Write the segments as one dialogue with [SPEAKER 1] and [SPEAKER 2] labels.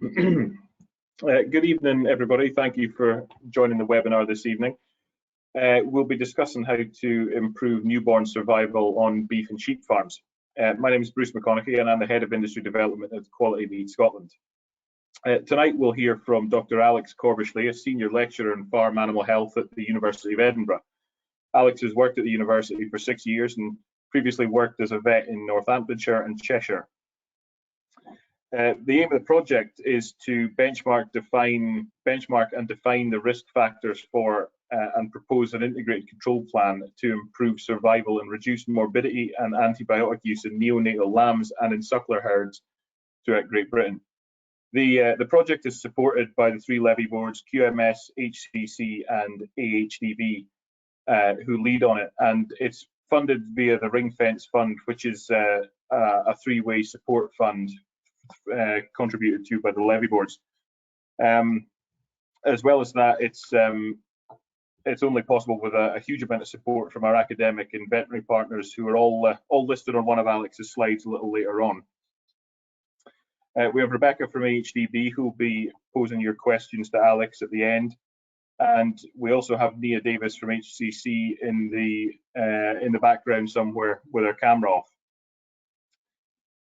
[SPEAKER 1] Good evening, everybody. Thank you for joining the webinar this evening. We'll be discussing how to improve newborn survival on beef and sheep farms. My name is Bruce McConaughey and I'm the Head of Industry Development at Quality Meat Scotland. Tonight we'll hear from Dr. Alex Corbishley, a Senior Lecturer in Farm Animal Health at the University of Edinburgh. Alex has worked at the university for 6 years and previously worked as a vet in Northamptonshire and Cheshire. The aim of the project is to benchmark and define the risk factors for and propose an integrated control plan to improve survival and reduce morbidity and antibiotic use in neonatal lambs and in suckler herds throughout Great Britain. The project is supported by the 3 levy boards, QMS, HCC and AHDB, who lead on it, and it's funded via the Ring Fence Fund, which is a 3-way support fund contributed to by the levy boards. As well as that, it's only possible with a huge amount of support from our academic and veterinary partners, who are all listed on one of Alex's slides a little later on. We have Rebecca from AHDB who will be posing your questions to Alex at the end, and we also have Nia Davis from HCC in the background somewhere with her camera off.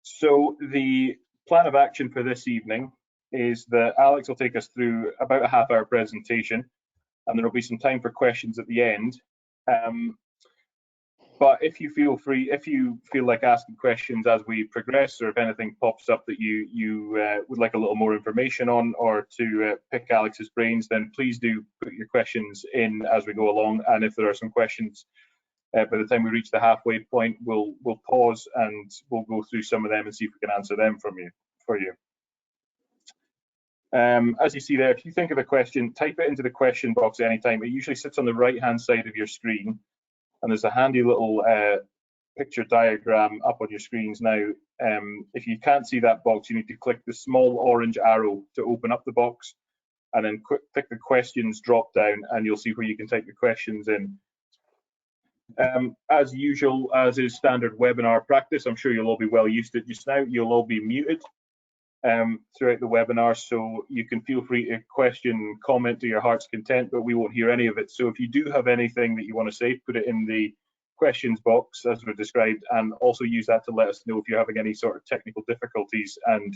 [SPEAKER 1] So the plan of action for this evening is that Alex will take us through about a half-hour presentation, and there will be some time for questions at the end. But if you feel like asking questions as we progress, or if anything pops up that you would like a little more information on, or to pick Alex's brains, then please do put your questions in as we go along. And if there are some questions by the time we reach the halfway point, we'll pause and we'll go through some of them and see if we can answer them for you. As you see there, if you think of a question, type it into the question box at any time. It usually sits on the right-hand side of your screen, and there's a handy little picture diagram up on your screens now. If you can't see that box, you need to click the small orange arrow to open up the box, and then click the questions drop down, and you'll see where you can type the questions in. As usual, as is standard webinar practice, I'm sure you'll all be well used to it just now. You'll all be muted throughout the webinar, so you can feel free to comment to your heart's content, but we won't hear any of it. So if you do have anything that you want to say, put it in the questions box as we've described, and also use that to let us know if you're having any sort of technical difficulties, and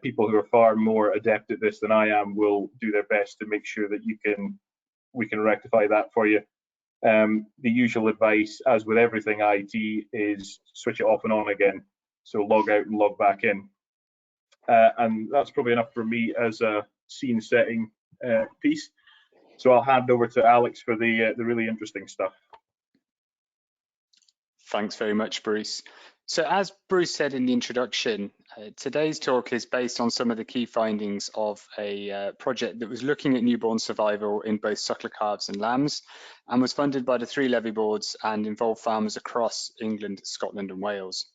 [SPEAKER 1] people who are far more adept at this than I am will do their best to make sure that we can rectify that for you. The usual advice, as with everything IT, is switch it off and on again, so log out and log back in. And that's probably enough for me as a scene setting piece. So I'll hand over to Alex for the really interesting stuff.
[SPEAKER 2] Thanks very much, Bruce. So as Bruce said in the introduction, today's talk is based on some of the key findings of a project that was looking at newborn survival in both suckler calves and lambs, and was funded by the 3 levy boards and involved farmers across England, Scotland and Wales.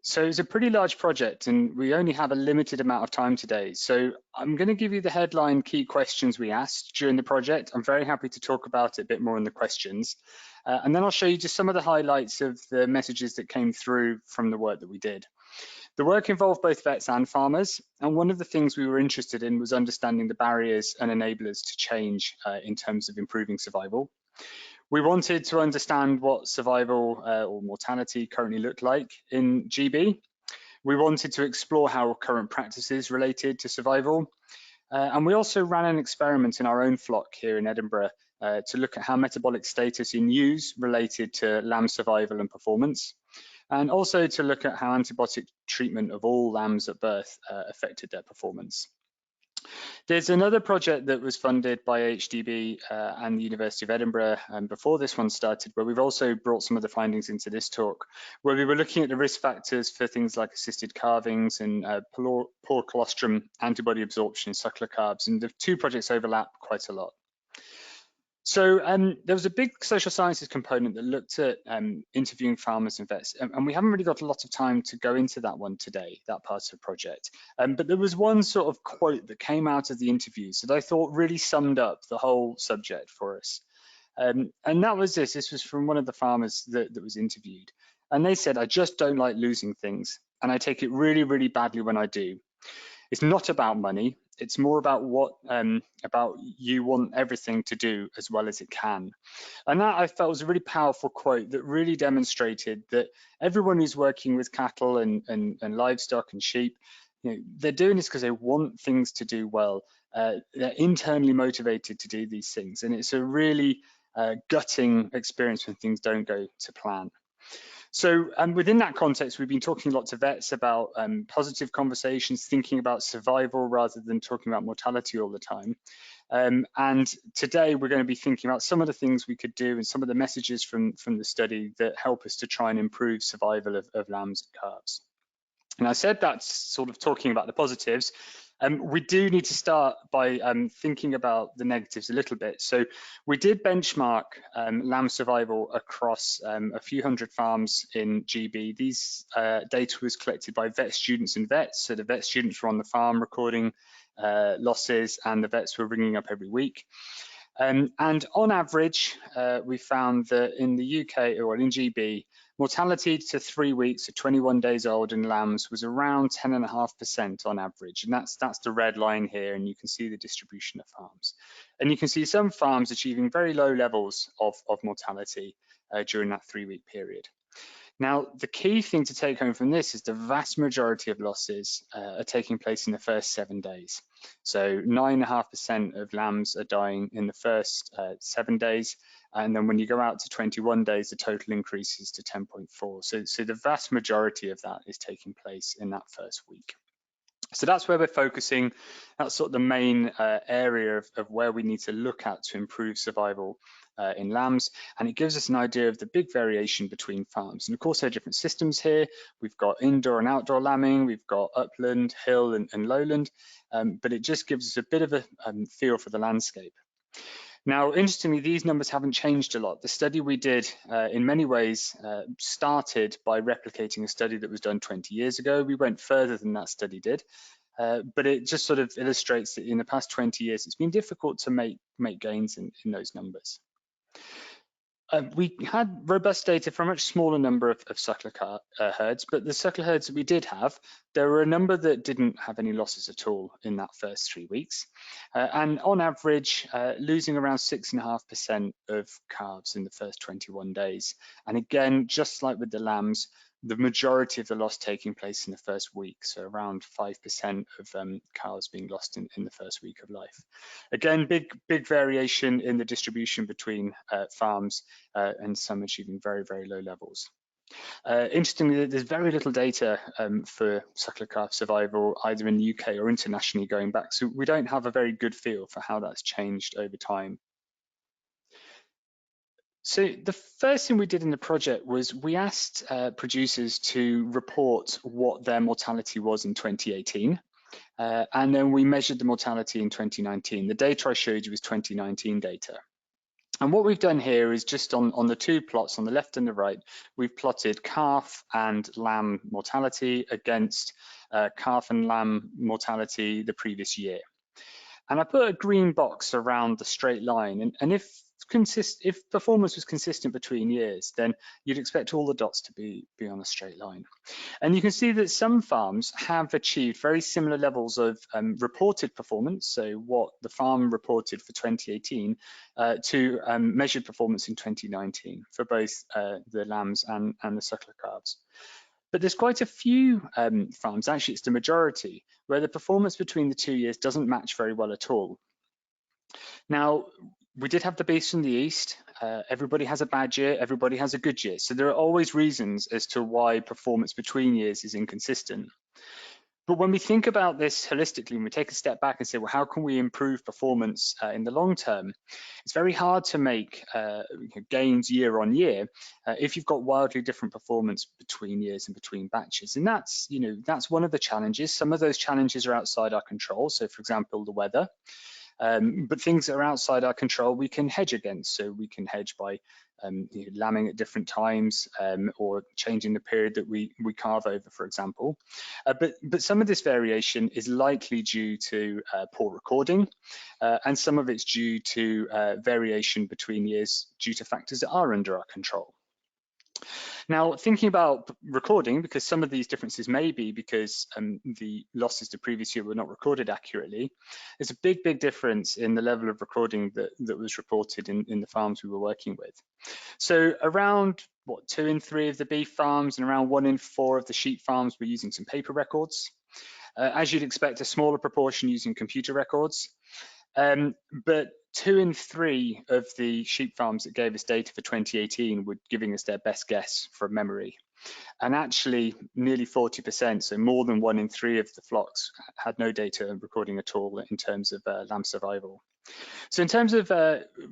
[SPEAKER 2] So it's a pretty large project, and we only have a limited amount of time today. So I'm going to give you the headline key questions we asked during the project. I'm very happy to talk about it a bit more in the questions. And then I'll show you just some of the highlights of the messages that came through from the work that we did. The work involved both vets and farmers, and one of the things we were interested in was understanding the barriers and enablers to change in terms of improving survival. We wanted to understand what survival or mortality currently looked like in GB. We wanted to explore how current practices related to survival. And we also ran an experiment in our own flock here in Edinburgh to look at how metabolic status in ewes related to lamb survival and performance, and also to look at how antibiotic treatment of all lambs at birth affected their performance. There's another project that was funded by AHDB and the University of Edinburgh before this one started, where we've also brought some of the findings into this talk, where we were looking at the risk factors for things like assisted calvings and poor colostrum antibody absorption in suckler calves, and the 2 projects overlap quite a lot. So there was a big social sciences component that looked at interviewing farmers and vets, and we haven't really got a lot of time to go into that one today, that part of the project. But there was one sort of quote that came out of the interviews that I thought really summed up the whole subject for us. And that was this. This was from one of the farmers that was interviewed. And they said, "I just don't like losing things, and I take it really, really badly when I do. It's not about money. It's more about what about you want everything to do as well as it can. And that I felt was a really powerful quote that really demonstrated that everyone who's working with cattle and livestock and sheep, they're doing this because they want things to do well. They're internally motivated to do these things, and it's a really gutting experience when things don't go to plan. So within that context, we've been talking lots of vets about positive conversations, thinking about survival rather than talking about mortality all the time. And today we're going to be thinking about some of the things we could do and some of the messages from the study that help us to try and improve survival of lambs and calves. And I said that's sort of talking about the positives. We do need to start by thinking about the negatives a little bit. So we did benchmark lamb survival across a few hundred farms in GB. These data was collected by vet students and vets. So the vet students were on the farm recording losses, and the vets were ringing up every week. And on average, we found that in the UK, or in GB, mortality to 3 weeks to 21 days old in lambs was around 10.5% on average. And that's the red line here, and you can see the distribution of farms. And you can see some farms achieving very low levels of mortality during that 3-week period. Now, the key thing to take home from this is the vast majority of losses are taking place in the first 7 days. So 9.5% of lambs are dying in the first 7 days. And then when you go out to 21 days, the total increases to 10.4. So the vast majority of that is taking place in that first week. So that's where we're focusing. That's sort of the main area of where we need to look at to improve survival in lambs, and it gives us an idea of the big variation between farms. And of course, there are different systems here. We've got indoor and outdoor lambing, we've got upland, hill, and lowland, but it just gives us a bit of a feel for the landscape. Now, interestingly, these numbers haven't changed a lot. The study we did, in many ways, started by replicating a study that was done 20 years ago. We went further than that study did, but it just sort of illustrates that in the past 20 years, it's been difficult to make gains in those numbers. We had robust data for a much smaller number of suckler herds, but the suckler herds that we did have, there were a number that didn't have any losses at all in that first 3 weeks. And on average, losing around 6.5% of calves in the first 21 days. And again, just like with the lambs, the majority of the loss taking place in the first week, so around 5% of cows being lost in the first week of life. Again, big variation in the distribution between farms, and some achieving very, very low levels. Interestingly, there's very little data for suckler calf survival, either in the UK or internationally going back, so we don't have a very good feel for how that's changed over time. So the first thing we did in the project was we asked producers to report what their mortality was in 2018, and then we measured the mortality in 2019. The data I showed you was 2019 data. And what we've done here is just on the two plots on the left and the right, we've plotted calf and lamb mortality against calf and lamb mortality the previous year. And I put a green box around the straight line, and if performance was consistent between years, then you'd expect all the dots to be on a straight line. And you can see that some farms have achieved very similar levels of reported performance, so what the farm reported for 2018 to measured performance in 2019 for both the lambs and the suckler calves. But there's quite a few farms, actually it's the majority, where the performance between the 2 years doesn't match very well at all. Now, we did have the beast from the east. Everybody has a bad year, everybody has a good year. So there are always reasons as to why performance between years is inconsistent. But when we think about this holistically, and we take a step back and say, well, how can we improve performance in the long term? It's very hard to make gains year on year if you've got wildly different performance between years and between batches. And that's one of the challenges. Some of those challenges are outside our control. So for example, the weather. But things that are outside our control, we can hedge against. So we can hedge by lambing at different times or changing the period that we calve over, for example. But some of this variation is likely due to poor recording, and some of it's due to variation between years due to factors that are under our control. Now, thinking about recording, because some of these differences may be because the losses the previous year were not recorded accurately, there's a big difference in the level of recording that was reported in the farms we were working with. So around 2 in 3 of the beef farms and around 1 in 4 of the sheep farms were using some paper records. As you'd expect, a smaller proportion using computer records. But 2 in 3 of the sheep farms that gave us data for 2018 were giving us their best guess from memory. And actually nearly 40%, so more than 1 in 3 of the flocks had no data recording at all in terms of lamb survival. So in terms of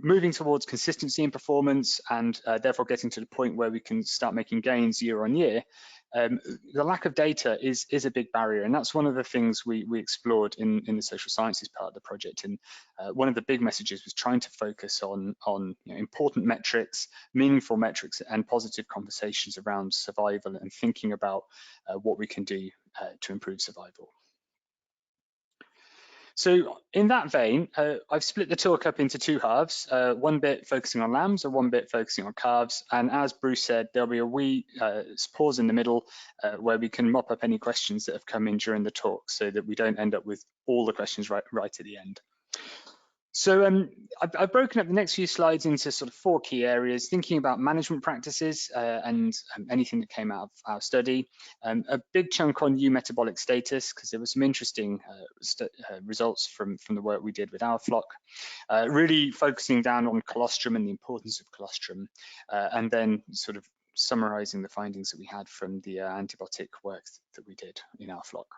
[SPEAKER 2] moving towards consistency in performance and therefore getting to the point where we can start making gains year on year, the lack of data is a big barrier, and that's one of the things we explored in the social sciences part of the project. And one of the big messages was trying to focus on important metrics, meaningful metrics, and positive conversations around survival and thinking about what we can do to improve survival. So in that vein, I've split the talk up into 2 halves, one bit focusing on lambs and one bit focusing on calves. And as Bruce said, there'll be a wee pause in the middle where we can mop up any questions that have come in during the talk so that we don't end up with all the questions right at the end. So I've broken up the next few slides into sort of 4 key areas, thinking about management practices and anything that came out of our study. A big chunk on metabolic status, because there were some interesting results from the work we did with our flock. Really focusing down on colostrum and the importance of colostrum, and then sort of summarizing the findings that we had from the antibiotic work that we did in our flock.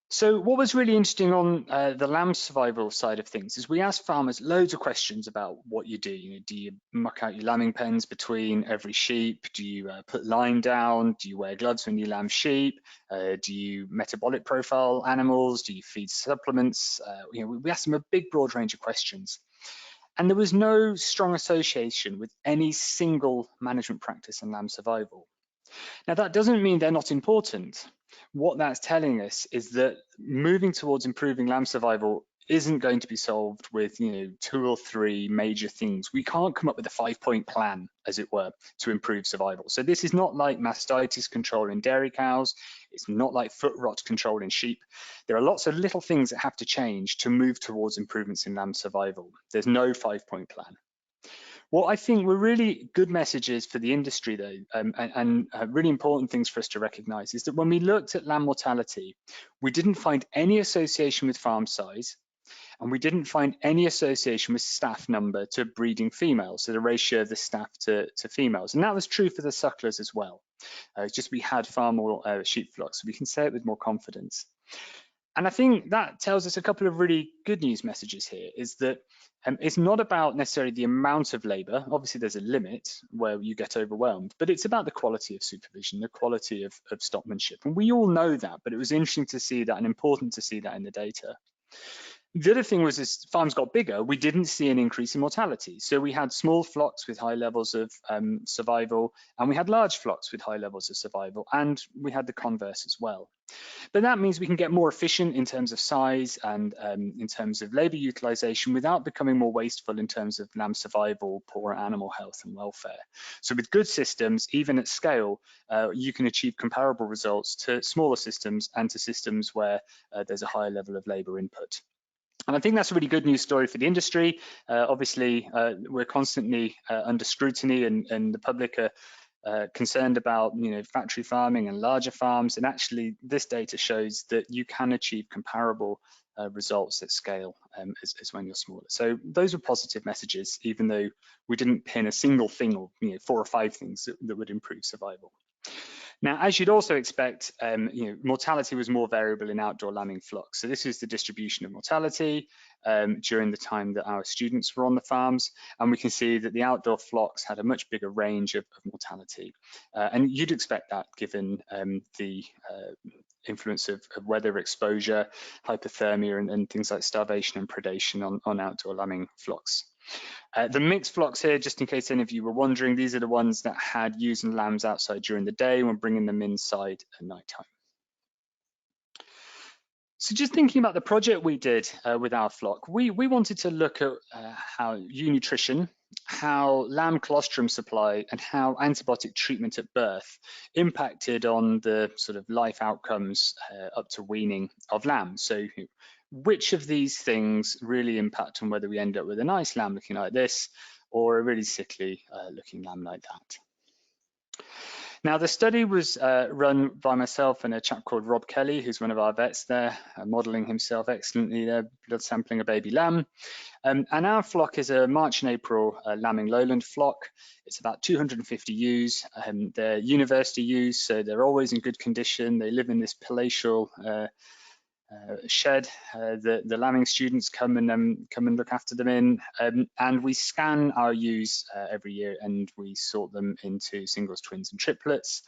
[SPEAKER 2] So what was really interesting on the lamb survival side of things is we asked farmers loads of questions about what you do. Do you muck out your lambing pens between every sheep? Do you put line down? Do you wear gloves when you lamb sheep? Do you metabolic profile animals? Do you feed supplements? We asked them a big broad range of questions. And there was no strong association with any single management practice in lamb survival. Now, that doesn't mean they're not important. What that's telling us is that moving towards improving lamb survival isn't going to be solved with 2 or 3 major things. We can't come up with a 5-point plan, as it were, to improve survival. So this is not like mastitis control in dairy cows. It's not like foot rot control in sheep. There are lots of little things that have to change to move towards improvements in lamb survival. There's no 5-point plan. What I think were really good messages for the industry, though, and really important things for us to recognise, is that when we looked at lamb mortality, we didn't find any association with farm size, and we didn't find any association with staff number to breeding females, so the ratio of the staff to females. And that was true for the sucklers as well. It's just we had far more sheep flocks, so we can say it with more confidence. And I think that tells us a couple of really good news messages here, is that it's not about necessarily the amount of labour. Obviously, there's a limit where you get overwhelmed, but it's about the quality of supervision, the quality of stockmanship. And we all know that, but it was interesting to see that and important to see that in the data. The other thing was, as farms got bigger, we didn't see an increase in mortality. So we had small flocks with high levels of survival, and we had large flocks with high levels of survival, and we had the converse as well. But that means we can get more efficient in terms of size and in terms of labour utilisation without becoming more wasteful in terms of lamb survival, poor animal health and welfare. So with good systems, even at scale, you can achieve comparable results to smaller systems and to systems where there's a higher level of labour input. And I think that's a really good news story for the industry. Obviously, we're constantly under scrutiny, and the public are concerned about factory farming and larger farms. And actually, this data shows that you can achieve comparable results at scale as when you're smaller. So those are positive messages, even though we didn't pin a single thing or 4 or 5 things that would improve survival. Now, as you'd also expect, mortality was more variable in outdoor lambing flocks. So this is the distribution of mortality during the time that our students were on the farms. And we can see that the outdoor flocks had a much bigger range of mortality. And you'd expect that given the influence of weather exposure, hypothermia, and things like starvation and predation on outdoor lambing flocks. The mixed flocks here, just in case any of you were wondering, these are the ones that had ewes and lambs outside during the day and were bringing them inside at night time. So just thinking about the project we did with our flock, we wanted to look at how ewe nutrition how lamb colostrum supply and how antibiotic treatment at birth impacted on the sort of life outcomes up to weaning of lambs. So which of these things really impact on whether we end up with a nice lamb looking like this or a really sickly looking lamb like that? Now, the study was run by myself and a chap called Rob Kelly, who's one of our vets there, modelling himself excellently there, blood sampling a baby lamb. And our flock is a March and April lambing lowland flock. It's about 250 ewes. They're university ewes, so they're always in good condition. They live in this palatial shed the lambing students come and look after them in, and we scan our ewes every year, and we sort them into singles, twins and triplets.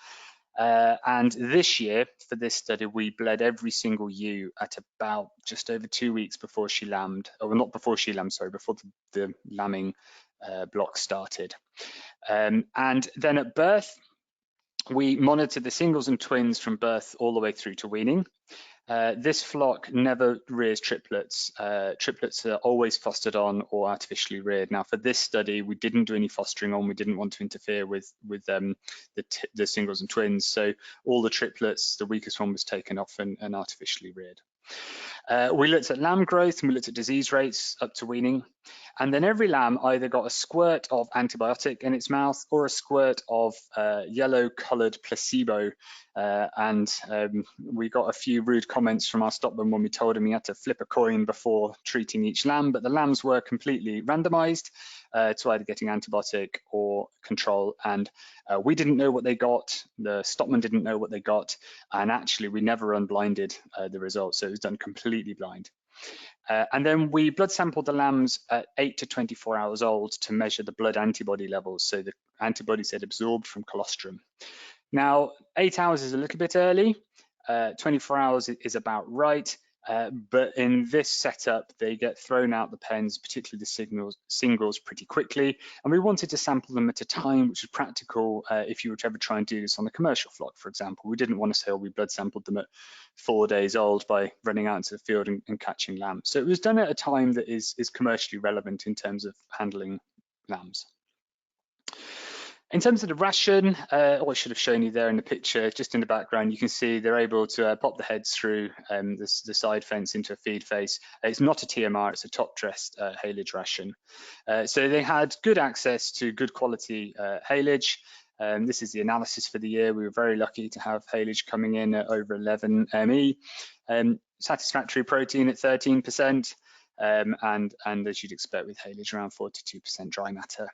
[SPEAKER 2] And this year for this study we bled every single ewe at about just over 2 weeks before she lambed, or not before she lambed, sorry, before the lambing block started. And then at birth we monitored the singles and twins from birth all the way through to weaning. This flock never rears triplets. Triplets are always fostered on or artificially reared. Now, for this study, we didn't do any fostering on. We didn't want to interfere with the singles and twins. So all the triplets, the weakest one was taken off and artificially reared. We looked at lamb growth and we looked at disease rates up to weaning. And then every lamb either got a squirt of antibiotic in its mouth or a squirt of yellow coloured placebo. We got a few rude comments from our stockman when we told him he had to flip a coin before treating each lamb, but the lambs were completely randomised to either getting antibiotic or control, and we didn't know what they got, the stockman didn't know what they got, and actually we never unblinded the results, so it was done completely blind. And then we blood sampled the lambs at 8 to 24 hours old to measure the blood antibody levels, so the antibodies had absorbed from colostrum. Now, 8 hours is a little bit early, 24 hours is about right, but in this setup, they get thrown out the pens, particularly the singles, pretty quickly, and we wanted to sample them at a time which is practical if you were to ever try and do this on a commercial flock, for example. We didn't want to say, oh, we blood sampled them at 4 days old by running out into the field and catching lambs. So it was done at a time that is commercially relevant in terms of handling lambs. In terms of the ration, I should have shown you there in the picture, just in the background, you can see they're able to pop the heads through the side fence into a feed face. It's not a TMR, it's a top-dressed haylage ration. So they had good access to good quality haylage. This is the analysis for the year. We were very lucky to have haylage coming in at over 11 ME. Satisfactory protein at 13%, and as you'd expect with haylage, around 42% dry matter.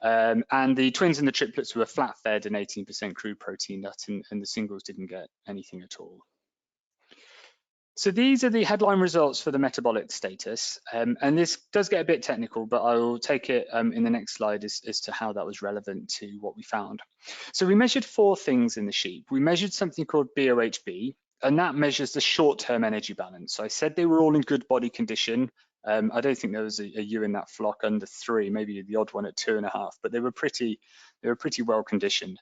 [SPEAKER 2] And the twins and the triplets were flat fed and 18% crude protein nut, and the singles didn't get anything at all. So these are the headline results for the metabolic status, and this does get a bit technical, but I will take it in the next slide as to how that was relevant to what we found. So we measured 4 things in the sheep. We measured something called BOHB, and that measures the short-term energy balance. So I said they were all in good body condition. I don't think there was a ewe in that flock under 3, maybe the odd one at 2.5, but they were pretty well conditioned.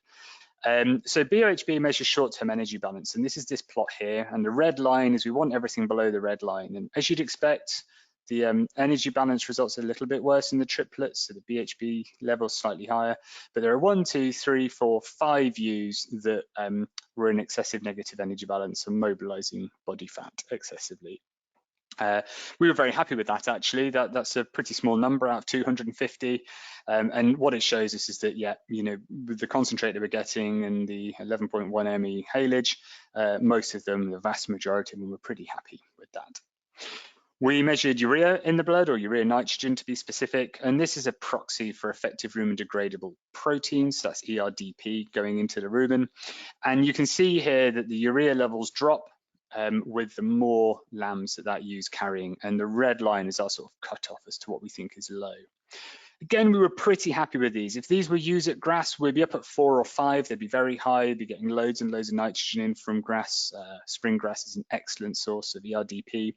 [SPEAKER 2] So BOHB measures short-term energy balance, and this is this plot here, and the red line is we want everything below the red line, and as you'd expect, the energy balance results are a little bit worse in the triplets, so the BHB level is slightly higher, but there are 1, 2, 3, 4, 5 ewes that were in excessive negative energy balance and mobilizing body fat excessively. We were very happy with that, actually. That's a pretty small number out of 250, and what it shows us is that, yeah, you know, with the concentrate that we're getting and the 11.1 ME haylage, most of them, the vast majority of them, were pretty happy with that. We measured urea in the blood, or urea nitrogen to be specific, and this is a proxy for effective rumen degradable proteins, that's ERDP going into the rumen, and you can see here that the urea levels drop with the more lambs that ewe's carrying, and the red line is our sort of cutoff as to what we think is low. Again, we were pretty happy with these. If these were used at grass, we'd be up at 4 or 5. They'd be very high. They'd be getting loads and loads of nitrogen in from grass. Spring grass is an excellent source of ERDP.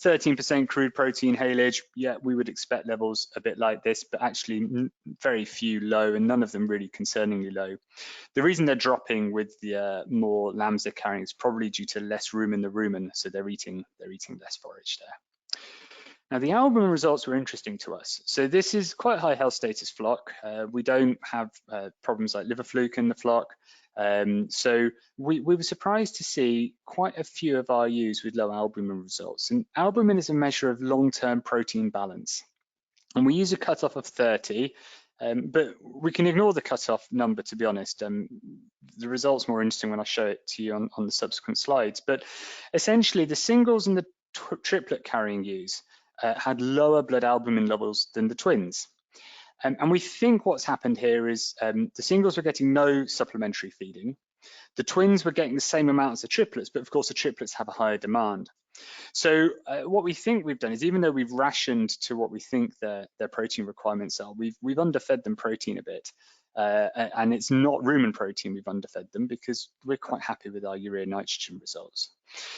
[SPEAKER 2] 13% crude protein haylage. Yeah, we would expect levels a bit like this, but actually very few low, and none of them really concerningly low. The reason they're dropping with the more lambs they're carrying is probably due to less room in the rumen, so they're eating less forage there. Now, the albumin results were interesting to us. So this is quite a high health status flock. We don't have problems like liver fluke in the flock. So we were surprised to see quite a few of our ewes with low albumin results. And albumin is a measure of long-term protein balance. And we use a cutoff of 30, but we can ignore the cutoff number, to be honest. The result's more interesting when I show it to you on the subsequent slides. But essentially, the singles and the triplet carrying ewes had lower blood albumin levels than the twins. And we think what's happened here is the singles were getting no supplementary feeding. The twins were getting the same amount as the triplets, but of course the triplets have a higher demand. So what we think we've done is, even though we've rationed to what we think their protein requirements are, we've underfed them protein a bit. And it's not rumen protein we've underfed them, because we're quite happy with our urea nitrogen results.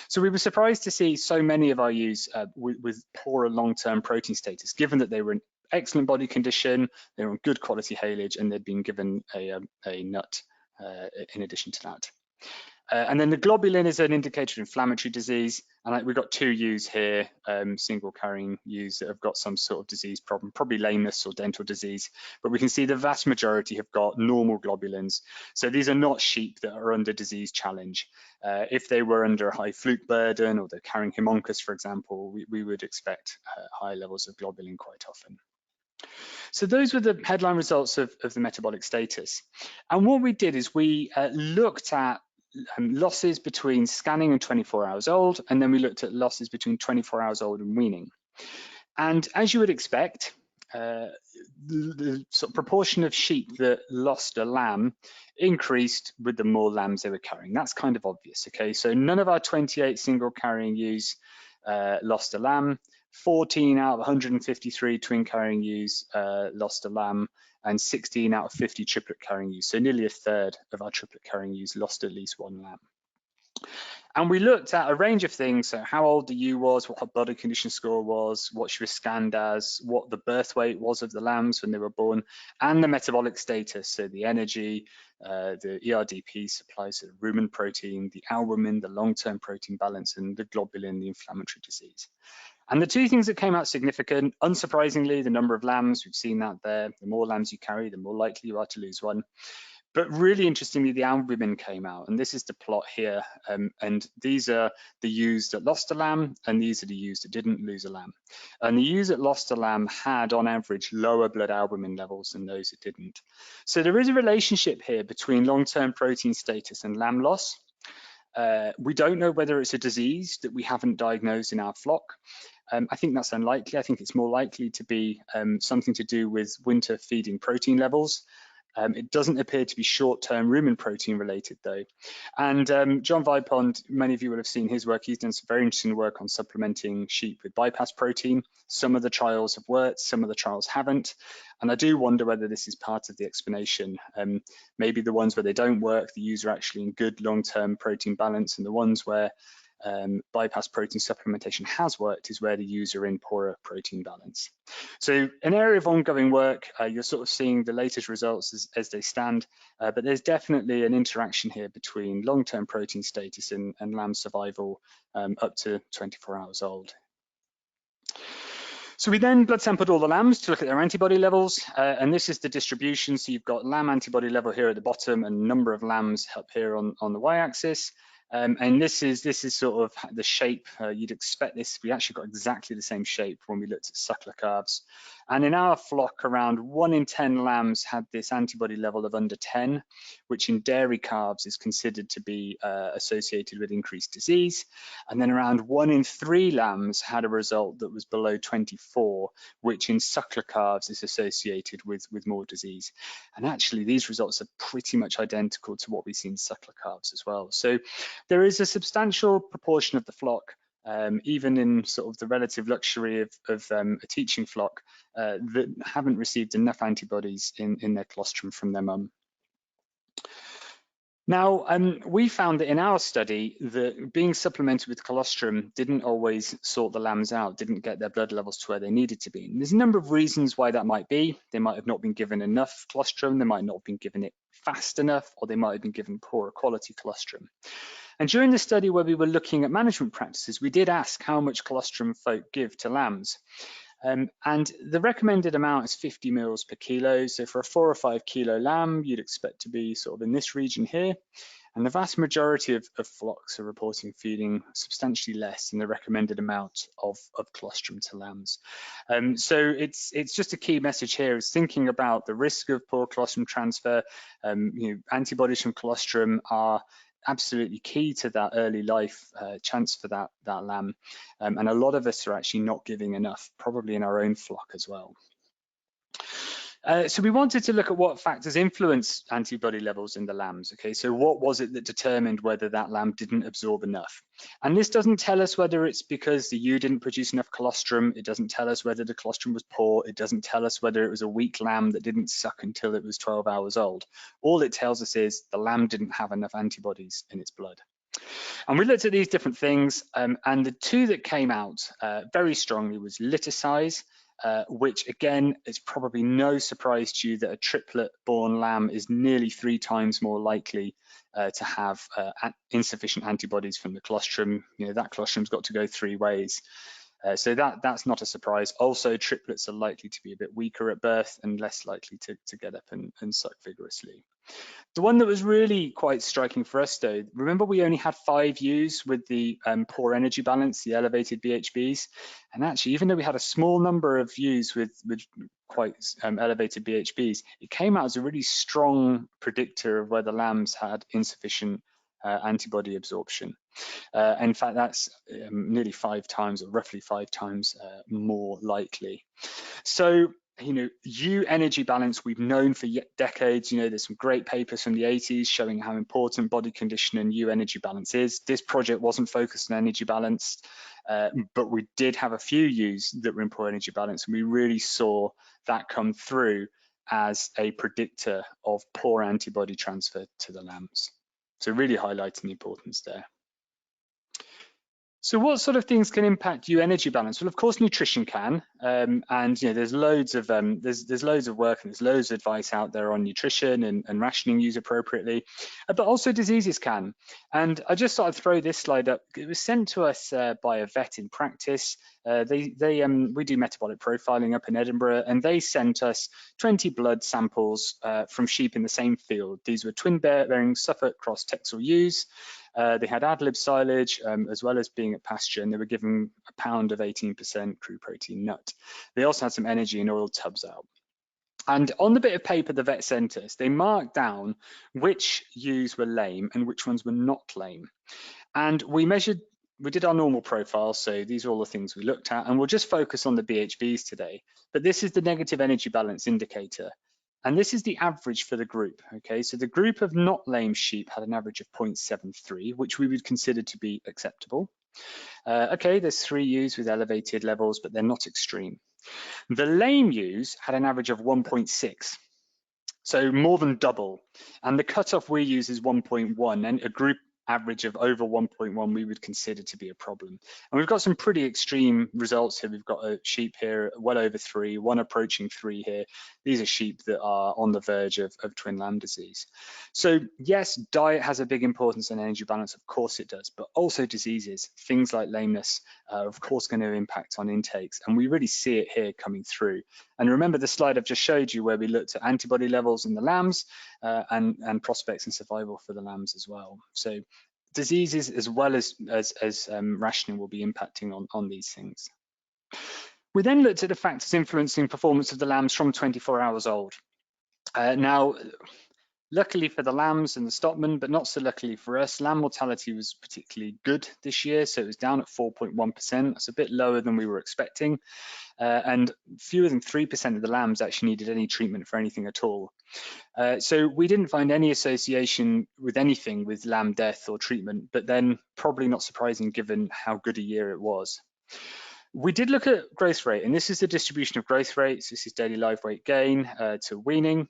[SPEAKER 2] So we were surprised to see so many of our ewes with poorer long-term protein status, given that they were in excellent body condition, they were on good quality haylage, and they'd been given a nut in addition to that. And then the globulin is an indicator of inflammatory disease, and we've got 2 ewes here, single carrying ewes that have got some sort of disease problem, probably lameness or dental disease, but we can see the vast majority have got normal globulins. So these are not sheep that are under disease challenge. If they were under a high fluke burden, or they're carrying hemoncus, for example, we would expect high levels of globulin quite often. So those were the headline results of the metabolic status. And what we did is we looked at losses between scanning and 24 hours old, and then we looked at losses between 24 hours old and weaning. And as you would expect, the sort of proportion of sheep that lost a lamb increased with the more lambs they were carrying. That's kind of obvious, okay? So none of our 28 single carrying ewes lost a lamb. 14 out of 153 twin carrying ewes lost a lamb, and 16 out of 50 triplet carrying ewes. So nearly a third of our triplet carrying ewes lost at least one lamb. And we looked at a range of things, so how old the ewe was, what her body condition score was, what she was scanned as, what the birth weight was of the lambs when they were born, and the metabolic status, so the energy, the ERDP supplies, the rumen protein, the albumin, the long-term protein balance, and the globulin, the inflammatory disease. And the 2 things that came out significant, unsurprisingly, the number of lambs, we've seen that there. The more lambs you carry, the more likely you are to lose one. But really interestingly, the albumin came out, and this is the plot here. And these are the ewes that lost a lamb, and these are the ewes that didn't lose a lamb. And the ewes that lost a lamb had, on average, lower blood albumin levels than those that didn't. So there is a relationship here between long-term protein status and lamb loss. We don't know whether it's a disease that we haven't diagnosed in our flock. I think that's unlikely. I think it's more likely to be something to do with winter feeding protein levels. It doesn't appear to be short-term rumen protein related, though. And John Vipond, many of you will have seen his work. He's done some very interesting work on supplementing sheep with bypass protein. Some of the trials have worked, some of the trials haven't. And I do wonder whether this is part of the explanation. Maybe the ones where they don't work, the ewes are actually in good long-term protein balance, and the ones where bypass protein supplementation has worked is where the ewes are in poorer protein balance. So an area of ongoing work, you're sort of seeing the latest results as they stand, but there's definitely an interaction here between long-term protein status and lamb survival up to 24 hours old. So we then blood sampled all the lambs to look at their antibody levels, and this is the distribution. So you've got lamb antibody level here at the bottom and number of lambs up here on the y-axis. And this is sort of the shape you'd expect this. We actually got exactly the same shape when we looked at suckler calves. And in our flock, around 1 in 10 lambs had this antibody level of under 10, which in dairy calves is considered to be associated with increased disease. And then around 1 in 3 lambs had a result that was below 24, which in suckler calves is associated with more disease. And actually, these results are pretty much identical to what we see in suckler calves as well. So there is a substantial proportion of the flock, even in sort of the relative luxury of a teaching flock, that haven't received enough antibodies in their colostrum from their mum. Now, we found that in our study that being supplemented with colostrum didn't always sort the lambs out, didn't get their blood levels to where they needed to be. And there's a number of reasons why that might be. They might have not been given enough colostrum, they might not have been given it fast enough, or they might have been given poorer quality colostrum. And during the study where we were looking at management practices, we did ask how much colostrum folk give to lambs. And the recommended amount is 50 mils per kilo. So for a 4 or 5 kilo lamb, you'd expect to be sort of in this region here. And the vast majority of flocks are reporting feeding substantially less than the recommended amount of colostrum to lambs. So it's just a key message here is thinking about the risk of poor colostrum transfer. Antibodies from colostrum are absolutely key to that early life chance for that lamb. And a lot of us are actually not giving enough, probably in our own flock as well. So we wanted to look at what factors influence antibody levels in the lambs. Okay, so what was it that determined whether that lamb didn't absorb enough? And this doesn't tell us whether it's because the ewe didn't produce enough colostrum. It doesn't tell us whether the colostrum was poor. It doesn't tell us whether it was a weak lamb that didn't suck until it was 12 hours old. All it tells us is the lamb didn't have enough antibodies in its blood. And we looked at these different things, and the two that came out very strongly was litter size, which again, it's probably no surprise to you that a triplet born lamb is nearly 3 times more likely to have insufficient antibodies from the colostrum. That colostrum's got to go 3 ways. So that's not a surprise. Also, triplets are likely to be a bit weaker at birth and less likely to get up and suck vigorously. The one that was really quite striking for us though, remember we only had 5 ewes with the poor energy balance, the elevated BHBs, and actually even though we had a small number of ewes with quite elevated BHBs, it came out as a really strong predictor of whether lambs had insufficient antibody absorption. In fact, that's nearly 5 times or roughly 5 times more likely. So ewe energy balance we've known for decades. There's some great papers from the 80s showing how important body condition and ewe energy balance is. This project wasn't focused on energy balance, but we did have a few ewes that were in poor energy balance, and we really saw that come through as a predictor of poor antibody transfer to the lambs. So really highlighting the importance there. So what sort of things can impact ewe energy balance? Well, of course, nutrition can, and there's loads of there's loads of work and there's loads of advice out there on nutrition and rationing ewes appropriately, but also diseases can. And I just thought I'd throw this slide up. It was sent to us by a vet in practice. We do metabolic profiling up in Edinburgh, and they sent us 20 blood samples from sheep in the same field. These were twin-bearing Suffolk cross Texel ewes. They had ad lib silage as well as being at pasture, and they were given a pound of 18% crude protein nut. They also had some energy and oil tubs out. And on the bit of paper the vet sent us, they marked down which ewes were lame and which ones were not lame. And we did our normal profile, so these are all the things we looked at, and we'll just focus on the BHBs today. But this is the negative energy balance indicator. And this is the average for the group, okay? So the group of not lame sheep had an average of 0.73, which we would consider to be acceptable. Okay, there's 3 ewes with elevated levels, but they're not extreme. The lame ewes had an average of 1.6, so more than double. And the cutoff we use is 1.1, and a group average of over 1.1 we would consider to be a problem. And we've got some pretty extreme results here. We've got a sheep here well over 3, one approaching 3 here. These are sheep that are on the verge of twin lamb disease. So yes, diet has a big importance on energy balance, of course it does, but also diseases, things like lameness, are of course going to impact on intakes, and we really see it here coming through. And remember the slide I've just showed you where we looked at antibody levels in the lambs and prospects and survival for the lambs as well. So diseases as well as rationing will be impacting on these things. We then looked at the factors influencing performance of the lambs from 24 hours old. Now, luckily for the lambs and the stockmen, but not so luckily for us, lamb mortality was particularly good this year, so it was down at 4.1%. That's a bit lower than we were expecting, and fewer than 3% of the lambs actually needed any treatment for anything at all. So we didn't find any association with anything with lamb death or treatment, but then probably not surprising given how good a year it was. We did look at growth rate, and this is the distribution of growth rates. This is daily live weight gain to weaning,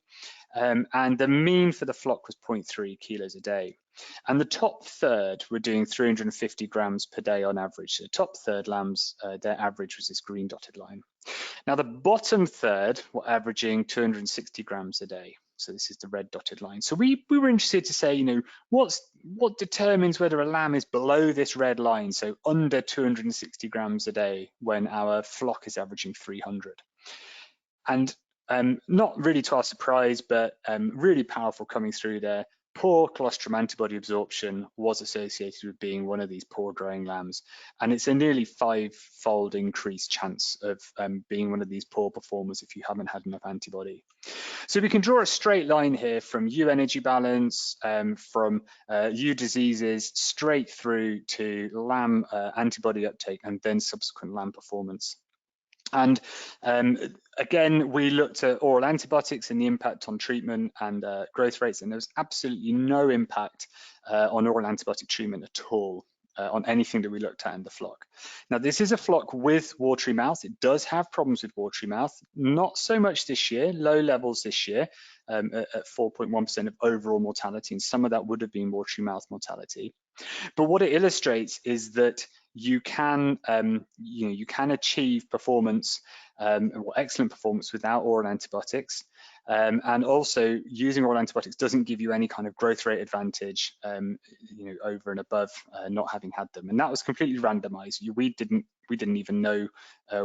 [SPEAKER 2] and the mean for the flock was 0.3 kilos a day. And the top third were doing 350 grams per day on average. So the top third lambs, their average was this green dotted line. Now the bottom third were averaging 260 grams a day. So this is the red dotted line. So we were interested to say, what's what determines whether a lamb is below this red line, so under 260 grams a day, when our flock is averaging 300? And not really to our surprise, but really powerful coming through there, poor colostrum antibody absorption was associated with being one of these poor growing lambs. And it's a nearly 5-fold increased chance of being one of these poor performers if you haven't had enough antibody. So we can draw a straight line here from ewe energy balance, from ewe diseases, straight through to lamb antibody uptake and then subsequent lamb performance. And again, we looked at oral antibiotics and the impact on treatment and growth rates, and there was absolutely no impact on oral antibiotic treatment at all on anything that we looked at in the flock. Now, this is a flock with watery mouth. It does have problems with watery mouth, not so much this year, low levels this year at 4.1% of overall mortality, and some of that would have been watery mouth mortality. But what it illustrates is that you can achieve performance, excellent performance without oral antibiotics, and also using oral antibiotics doesn't give you any kind of growth rate advantage, over and above not having had them. And that was completely randomized. We didn't even know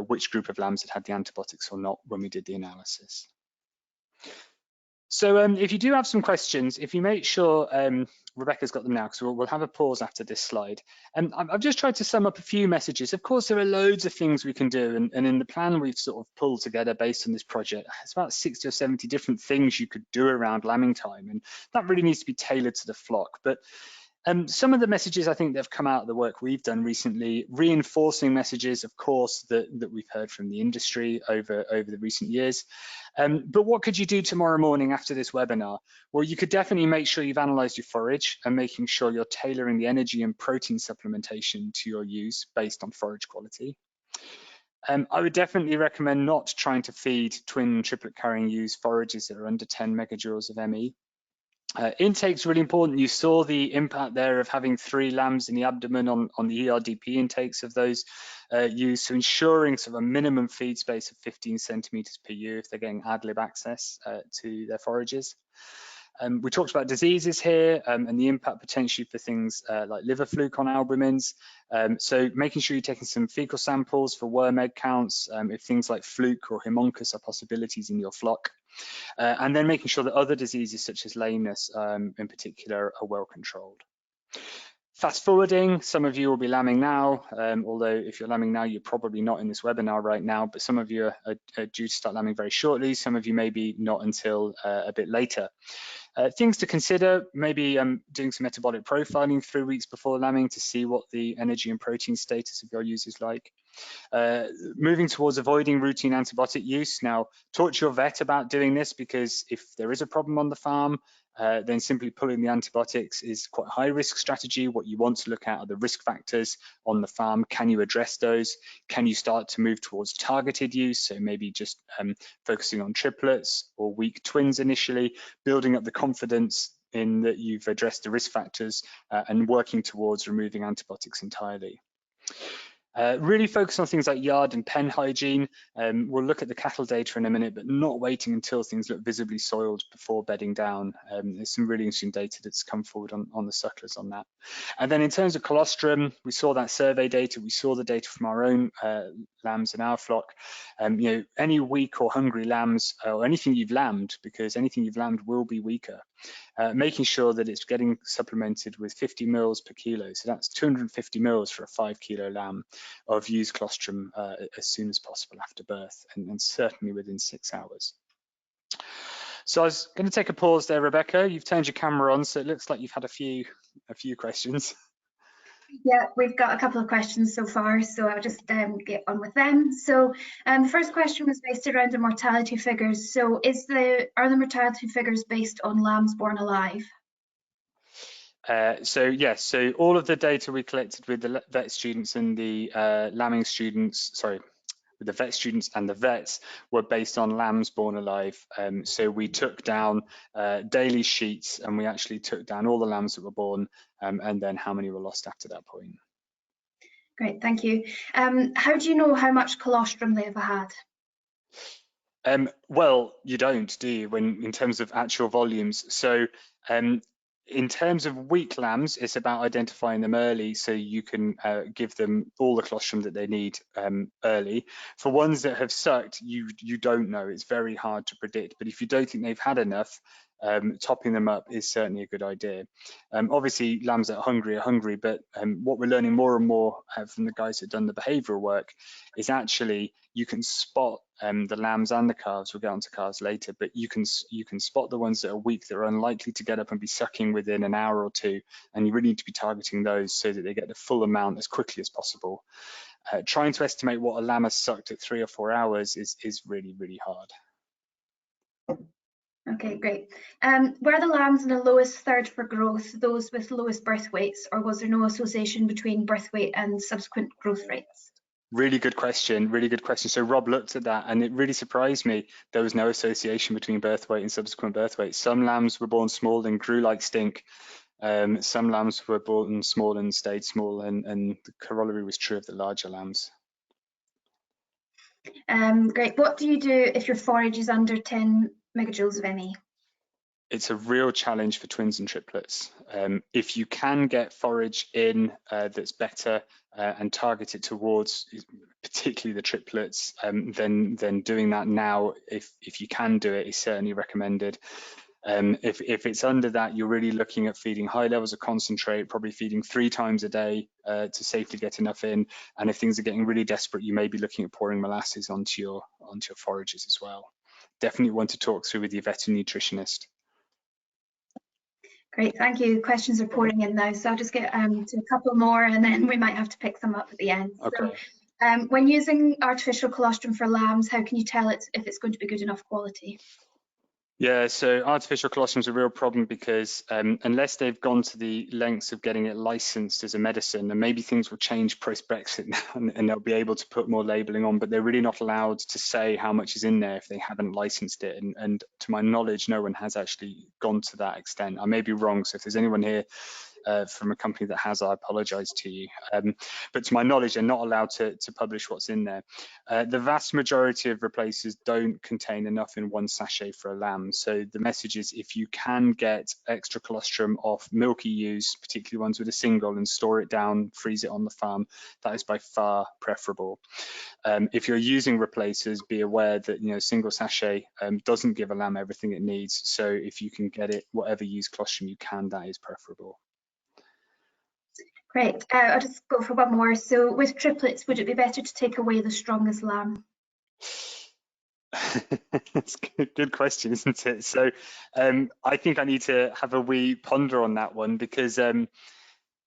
[SPEAKER 2] which group of lambs had had the antibiotics or not when we did the analysis. So if you do have some questions, if you make sure Rebecca's got them now, because we'll have a pause after this slide. I've just tried to sum up a few messages. Of course, there are loads of things we can do, and in the plan we've sort of pulled together based on this project, it's about 60 or 70 different things you could do around lambing time, and that really needs to be tailored to the flock. But some of the messages I think that have come out of the work we've done recently, reinforcing messages, of course, that we've heard from the industry over the recent years. But what could you do tomorrow morning after this webinar? Well, you could definitely make sure you've analysed your forage and making sure you're tailoring the energy and protein supplementation to your use based on forage quality. I would definitely recommend not trying to feed twin and triplet carrying ewes forages that are under 10 megajoules of ME. Intake's really important. You saw the impact there of having 3 lambs in the abdomen on the ERDP intakes of those ewes, so ensuring sort of a minimum feed space of 15 centimetres per ewe if they're getting ad-lib access to their forages. We talked about diseases here and the impact potentially for things like liver fluke on albumins. So making sure you're taking some fecal samples for worm egg counts if things like fluke or haemoncus are possibilities in your flock. And then making sure that other diseases such as lameness in particular are well controlled. Fast forwarding, some of you will be lambing now, although if you're lambing now, you're probably not in this webinar right now, but some of you are due to start lambing very shortly. Some of you maybe not until a bit later. Things to consider, maybe doing some metabolic profiling 3 weeks before lambing to see what the energy and protein status of your use is like. Moving towards avoiding routine antibiotic use. Now, talk to your vet about doing this, because if there is a problem on the farm, then simply pulling the antibiotics is quite a high risk strategy. What you want to look at are the risk factors on the farm. Can you address those? Can you start to move towards targeted use? So maybe just focusing on triplets or weak twins initially, building up the confidence in that you've addressed the risk factors and working towards removing antibiotics entirely. Really focus on things like yard and pen hygiene. We'll look at the cattle data in a minute, but not waiting until things look visibly soiled before bedding down. There's some really interesting data that's come forward on the sucklers on that. And then in terms of colostrum, we saw that survey data, we saw the data from our own lambs in our flock. Any weak or hungry lambs, or anything you've lambed, because anything you've lambed will be weaker. Making sure that it's getting supplemented with 50 mils per kilo. So that's 250 mils for a 5 kilo lamb of used colostrum as soon as possible after birth, and certainly within 6 hours. So I was going to take a pause there, Rebecca. You've turned your camera on, so it looks like you've had a few questions.
[SPEAKER 3] Yeah, we've got a couple of questions so far, so I'll just get on with them. So the first question was based around the mortality figures. So are the mortality figures based on lambs born alive?
[SPEAKER 2] So yes, so all of the data we collected with the vet students and the lambing students, sorry, with the vet students and the vets were based on lambs born alive. So we took down daily sheets, and we actually took down all the lambs that were born and then how many were lost after that point.
[SPEAKER 3] Great, thank you. How do you know how much colostrum they've had?
[SPEAKER 2] Well, you don't, do you, in terms of actual volumes? So In terms of weak lambs, it's about identifying them early so you can give them all the colostrum that they need early. For ones that have sucked, you don't know. It's very hard to predict. But if you don't think they've had enough, topping them up is certainly a good idea. Obviously, lambs that are hungry, but what we're learning more and more from the guys that have done the behavioural work is actually you can spot the lambs and the calves. We'll get onto calves later, but you can spot the ones that are weak, that are unlikely to get up and be sucking within an hour or two, and you really need to be targeting those so that they get the full amount as quickly as possible. Trying to estimate what a lamb has sucked at 3 or 4 hours is really, really hard.
[SPEAKER 3] Okay, great. Were the lambs in the lowest third for growth those with lowest birth weights, or was there no association between birth weight and subsequent growth rates?
[SPEAKER 2] Really good question, really good question. So Rob looked at that and it really surprised me. There was no association between birth weight and subsequent birth weight. Some lambs were born small and grew like stink. Some lambs were born small and stayed small, and the corollary was true of the larger lambs.
[SPEAKER 3] Great. What do you do if your forage is under 10 megajoules of ME?
[SPEAKER 2] It's a real challenge for twins and triplets. If you can get forage in that's better and target it towards particularly the triplets, then doing that now, if you can do it, is certainly recommended. If it's under that, you're really looking at feeding high levels of concentrate, probably feeding 3 times a day to safely get enough in. And if things are getting really desperate, you may be looking at pouring molasses onto your forages as well. Definitely want to talk through with your veterinary nutritionist.
[SPEAKER 3] Great, thank you. Questions are pouring in now, so I'll just get to a couple more and then we might have to pick them up at the end.
[SPEAKER 2] Okay.
[SPEAKER 3] So, when using artificial colostrum for lambs, how can you tell if it's going to be good enough quality?
[SPEAKER 2] Yeah, so artificial colostrum is a real problem because unless they've gone to the lengths of getting it licensed as a medicine, and maybe things will change post-Brexit now and they'll be able to put more labelling on, but they're really not allowed to say how much is in there if they haven't licensed it. And to my knowledge, no one has actually gone to that extent. I may be wrong, so if there's anyone here from a company that has, I apologize to you. But to my knowledge, they're not allowed to publish what's in there. The vast majority of replacers don't contain enough in 1 sachet for a lamb. So the message is, if you can get extra colostrum off milky ewes, particularly ones with a single, and store it down, freeze it on the farm, that is by far preferable. If you're using replacers, be aware that single sachet doesn't give a lamb everything it needs. So if you can get it, whatever used colostrum you can, that is preferable.
[SPEAKER 3] Great, I'll just go for one more. So with triplets, would it be better to take away the strongest lamb?
[SPEAKER 2] That's a good question, isn't it? So I think I need to have a wee ponder on that one, because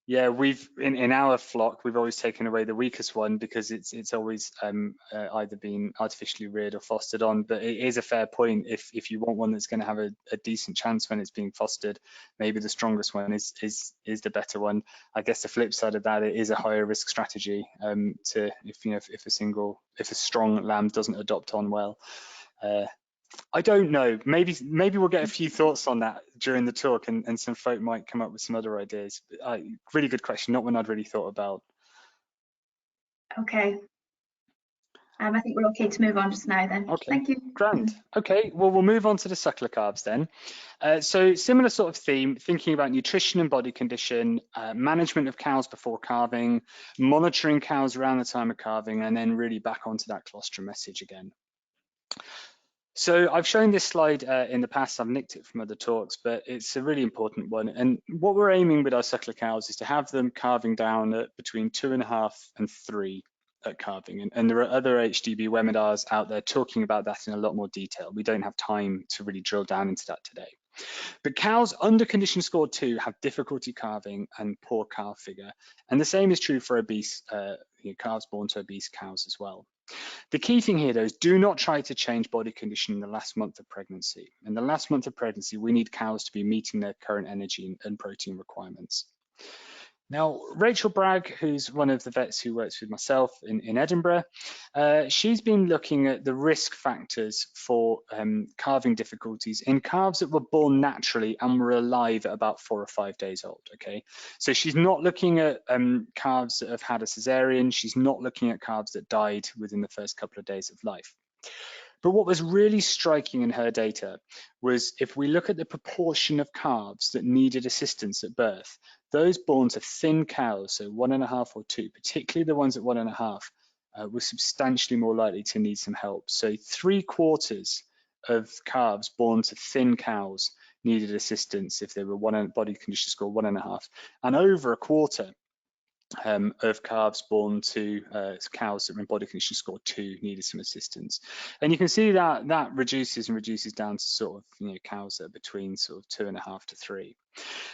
[SPEAKER 2] yeah, we've in our flock, we've always taken away the weakest one because it's always either been artificially reared or fostered on. But it is a fair point. If you want one that's going to have a decent chance when it's being fostered, maybe the strongest one is the better one. I guess the flip side of that, it is a higher risk strategy if a strong lamb doesn't adopt on well. I don't know. Maybe we'll get a few thoughts on that during the talk, and some folk might come up with some other ideas. Really good question, not one I'd really thought about.
[SPEAKER 3] Okay. I think we're okay to move on just now then.
[SPEAKER 2] Okay.
[SPEAKER 3] Thank you.
[SPEAKER 2] Grand. Okay, well, we'll move on to the suckler calves then. So similar sort of theme, thinking about nutrition and body condition, management of cows before calving, monitoring cows around the time of calving, and then really back onto that colostrum message again. So I've shown this slide in the past, I've nicked it from other talks, but it's a really important one. And what we're aiming with our suckler cows is to have them calving down at between 2.5 and 3 at calving. And there are other AHDB webinars out there talking about that in a lot more detail. We don't have time to really drill down into that today. But cows under condition score 2 have difficulty calving and poor calf figure. And the same is true for obese calves born to obese cows as well. The key thing here, though, is do not try to change body condition in the last month of pregnancy. In the last month of pregnancy, we need cows to be meeting their current energy and protein requirements. Now, Rachel Bragg, who's one of the vets who works with myself in Edinburgh, she's been looking at the risk factors for calving difficulties in calves that were born naturally and were alive at about 4 or 5 days old, okay? So she's not looking at calves that have had a cesarean, she's not looking at calves that died within the first couple of days of life. But what was really striking in her data was if we look at the proportion of calves that needed assistance at birth, those born to thin cows, so 1.5 or 2, particularly the ones at 1.5, were substantially more likely to need some help. So 3/4 of calves born to thin cows needed assistance if they were body condition score 1.5, and over 1/4 of calves born to cows that were in body condition score 2 needed some assistance. And you can see that that reduces down to sort of cows that are between sort of 2.5 to 3.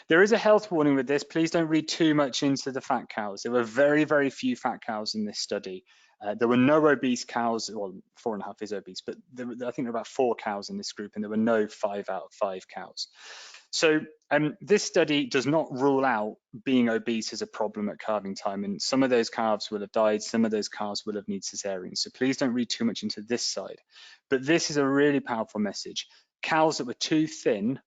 [SPEAKER 2] There is a health warning with this. Please don't read too much into the fat cows. There were very, very few fat cows in this study. There were no obese cows. Well, 4.5 is obese, but I think there were about 4 cows in this group, and there were no 5 out of 5 cows. So this study does not rule out being obese as a problem at calving time, and some of those calves will have died, some of those calves will have needed cesareans. So please don't read too much into this side. But this is a really powerful message. Cows that were too thin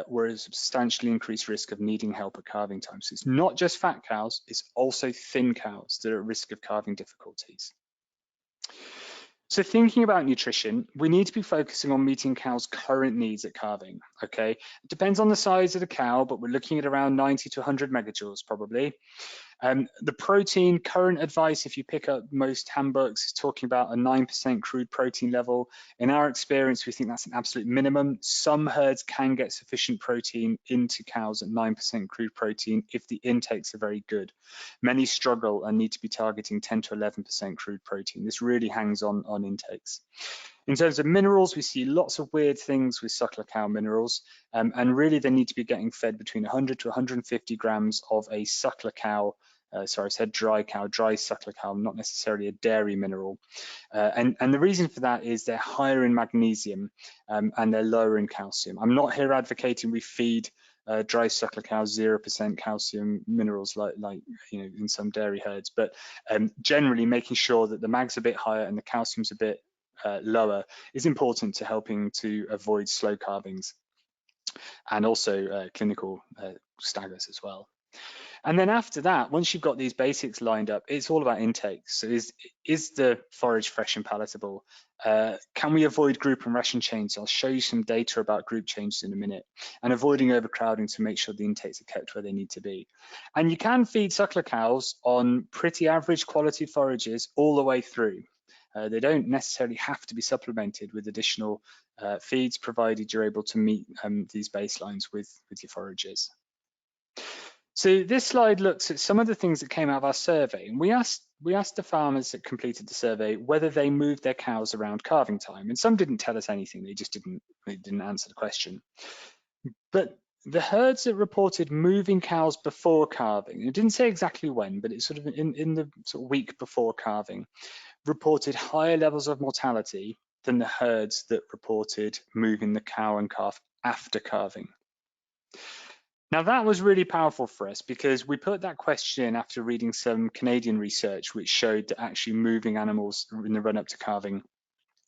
[SPEAKER 2] were at a substantially increased risk of needing help at calving time. So it's not just fat cows, it's also thin cows that are at risk of calving difficulties. So thinking about nutrition, we need to be focusing on meeting cows' current needs at calving, okay? It depends on the size of the cow, but we're looking at around 90 to 100 megajoules probably. The protein, current advice, if you pick up most handbooks, is talking about a 9% crude protein level. In our experience, we think that's an absolute minimum. Some herds can get sufficient protein into cows at 9% crude protein if the intakes are very good. Many struggle and need to be targeting 10 to 11% crude protein. This really hangs on intakes. In terms of minerals, we see lots of weird things with suckler cow minerals, and really they need to be getting fed between 100 to 150 grams of a suckler cow, sorry, I said dry cow, dry suckler cow, not necessarily a dairy mineral. And the reason for that is they're higher in magnesium and they're lower in calcium. I'm not here advocating we feed dry suckler cows 0% calcium minerals like in some dairy herds, but generally making sure that the mag's a bit higher and the calcium's a bit lower is important to helping to avoid slow calvings and also clinical staggers as well. And then after that, once you've got these basics lined up, it's all about intake. So is the forage fresh and palatable? Can we avoid group and ration changes? I'll show you some data about group changes in a minute, and avoiding overcrowding to make sure the intakes are kept where they need to be. And you can feed suckler cows on pretty average quality forages all the way through. They don't necessarily have to be supplemented with additional feeds, provided you're able to meet these baselines with your forages. So this slide looks at some of the things that came out of our survey, and we asked the farmers that completed the survey whether they moved their cows around calving time, and some didn't tell us anything. They just didn't answer the question. But the herds that reported moving cows before calving, it didn't say exactly when, but it's sort of in the sort of week before calving, reported higher levels of mortality than the herds that reported moving the cow and calf after calving. Now that was really powerful for us because we put that question in after reading some Canadian research which showed that actually moving animals in the run up to calving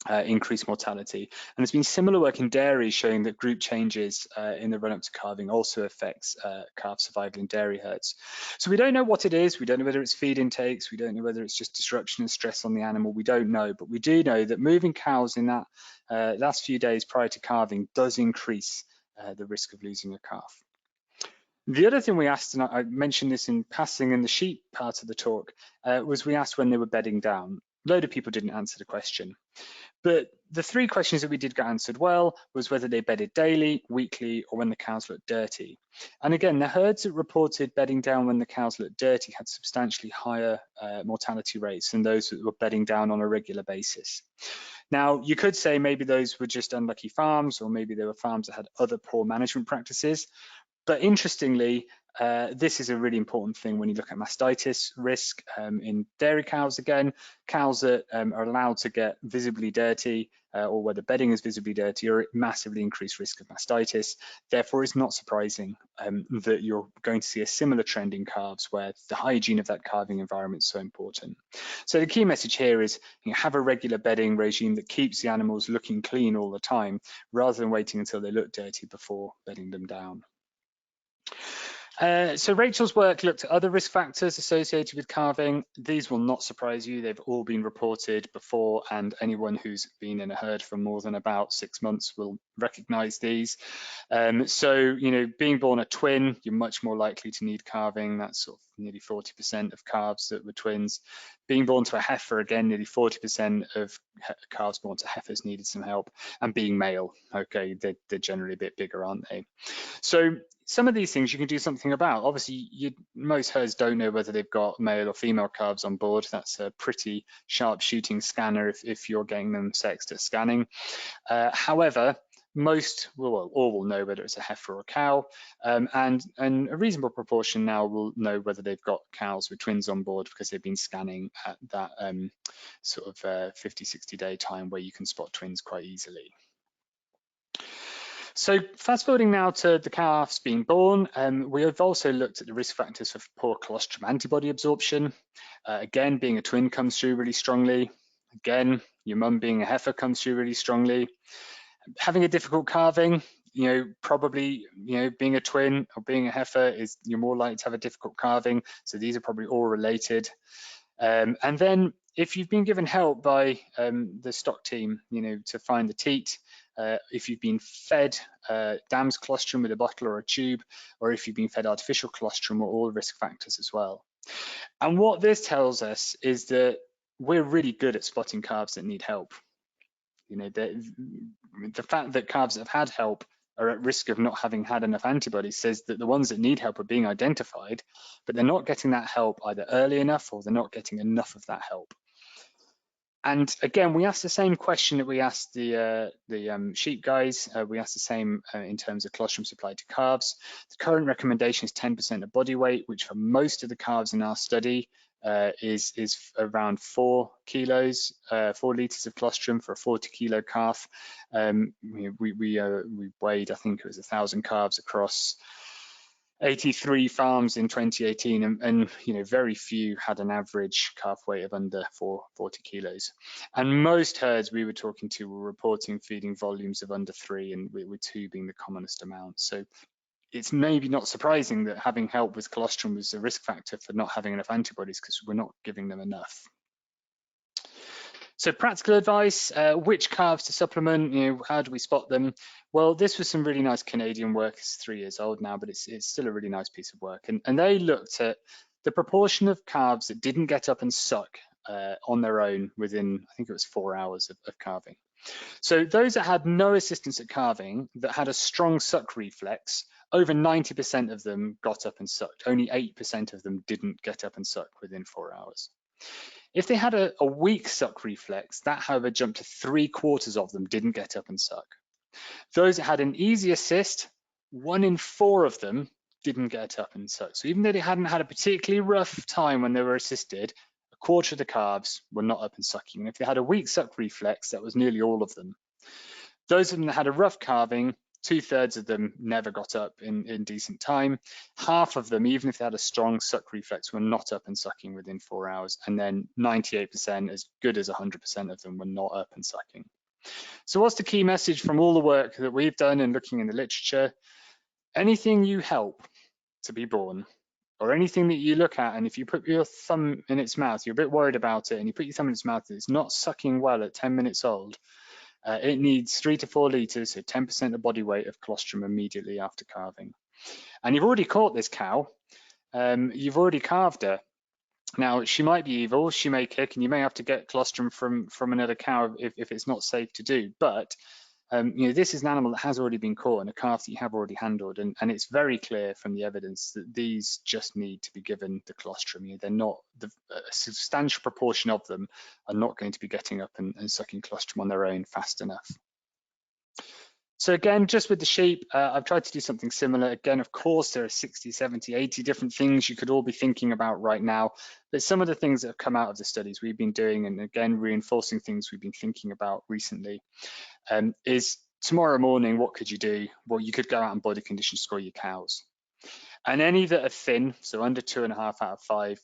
[SPEAKER 2] increased mortality. And there's been similar work in dairy showing that group changes in the run up to calving also affects calf survival in dairy herds. So we don't know what it is. We don't know whether it's feed intakes. We don't know whether it's just disruption and stress on the animal. We don't know, but we do know that moving cows in that last few days prior to calving does increase the risk of losing a calf. The other thing we asked, and I mentioned this in passing in the sheep part of the talk, was we asked when they were bedding down. A load of people didn't answer the question. But the 3 questions that we did get answered well was whether they bedded daily, weekly, or when the cows looked dirty. And again, the herds that reported bedding down when the cows looked dirty had substantially higher mortality rates than those that were bedding down on a regular basis. Now, you could say maybe those were just unlucky farms, or maybe they were farms that had other poor management practices. But interestingly, this is a really important thing when you look at mastitis risk in dairy cows. Again, cows that are allowed to get visibly dirty or where the bedding is visibly dirty are at massively increased risk of mastitis. Therefore, it's not surprising that you're going to see a similar trend in calves where the hygiene of that calving environment is so important. So the key message here is have a regular bedding regime that keeps the animals looking clean all the time, rather than waiting until they look dirty before bedding them down. So Rachel's work looked at other risk factors associated with calving. These will not surprise you. They've all been reported before, and anyone who's been in a herd for more than about 6 months will recognize these. So, you know, being born a twin, you're much more likely to need calving. That's sort of nearly 40% of calves that were twins. Being born to a heifer, again, nearly 40% of calves born to heifers needed some help. And being male, okay, they're generally a bit bigger, aren't they? So some of these things you can do something about. Obviously, most herds don't know whether they've got male or female calves on board. That's a pretty sharp shooting scanner if you're getting them sexed at scanning. However, most all will know whether it's a heifer or a cow, and a reasonable proportion now will know whether they've got cows with twins on board because they've been scanning at that sort of 50-60 day time where you can spot twins quite easily. So fast forwarding now to the calves being born, we have also looked at the risk factors for poor colostrum antibody absorption. Again, being a twin comes through really strongly. Again, your mum being a heifer comes through really strongly. Having a difficult calving, you know, probably, you know, being a twin or being a heifer is you're more likely to have a difficult calving. So these are probably all related. And then if you've been given help by the stock team, you know, to find the teat, if you've been fed dams colostrum with a bottle or a tube, or if you've been fed artificial colostrum, are all risk factors as well. And what this tells us is that we're really good at spotting calves that need help. You know, the fact that calves that have had help are at risk of not having had enough antibodies says that the ones that need help are being identified, but they're not getting that help either early enough or they're not getting enough of that help. And again, we asked the same question that we asked the sheep guys. We asked the same in terms of colostrum supply to calves. The current recommendation is 10% of body weight, which for most of the calves in our study is around 4 kilos, 4 litres of colostrum for a 40 kilo calf. We weighed, I think it was 1,000 calves across 83 farms in 2018, and you know, very few had an average calf weight of under 40 kilos. And most herds we were talking to were reporting feeding volumes of under 3, and with 2 being the commonest amount. So it's maybe not surprising that having help with colostrum was a risk factor for not having enough antibodies, because we're not giving them enough. So practical advice, which calves to supplement, you know, how do we spot them? Well, this was some really nice Canadian work. It's 3 years old now, but it's still a really nice piece of work. And they looked at the proportion of calves that didn't get up and suck on their own within, I think it was 4 hours of calving. So those that had no assistance at calving, that had a strong suck reflex, over 90% of them got up and sucked. Only 8% of them didn't get up and suck within 4 hours. If they had a weak suck reflex, that however jumped to 3/4 of them didn't get up and suck. Those that had an easy assist, 1 in 4 of them didn't get up and suck. So even though they hadn't had a particularly rough time when they were assisted, 1/4 of the calves were not up and sucking. And if they had a weak suck reflex, that was nearly all of them. Those of them that had a rough calving, 2/3 of them never got up in decent time. Half of them, even if they had a strong suck reflex, were not up and sucking within 4 hours. And then 98%, as good as 100% of them, were not up and sucking. So what's the key message from all the work that we've done and looking in the literature? Anything you help to be born, or anything that you look at, and if you put your thumb in its mouth, you're a bit worried about it, and you put your thumb in its mouth and it's not sucking well at 10 minutes old, it needs 3 to 4 litres, so 10% of body weight of colostrum immediately after calving. And you've already caught this cow, you've already calved her. Now, she might be evil, she may kick, and you may have to get colostrum from another cow if it's not safe to do, but you know, this is an animal that has already been caught and a calf that you have already handled, and it's very clear from the evidence that these just need to be given the colostrum. You know, they're not, a substantial proportion of them are not going to be getting up and sucking colostrum on their own fast enough. So again, just with the sheep, I've tried to do something similar. Again, of course, there are 60, 70, 80 different things you could all be thinking about right now. But some of the things that have come out of the studies we've been doing, and again, reinforcing things we've been thinking about recently, is tomorrow morning, what could you do? Well, you could go out and body condition score your cows. And any that are thin, so under 2.5 out of 5,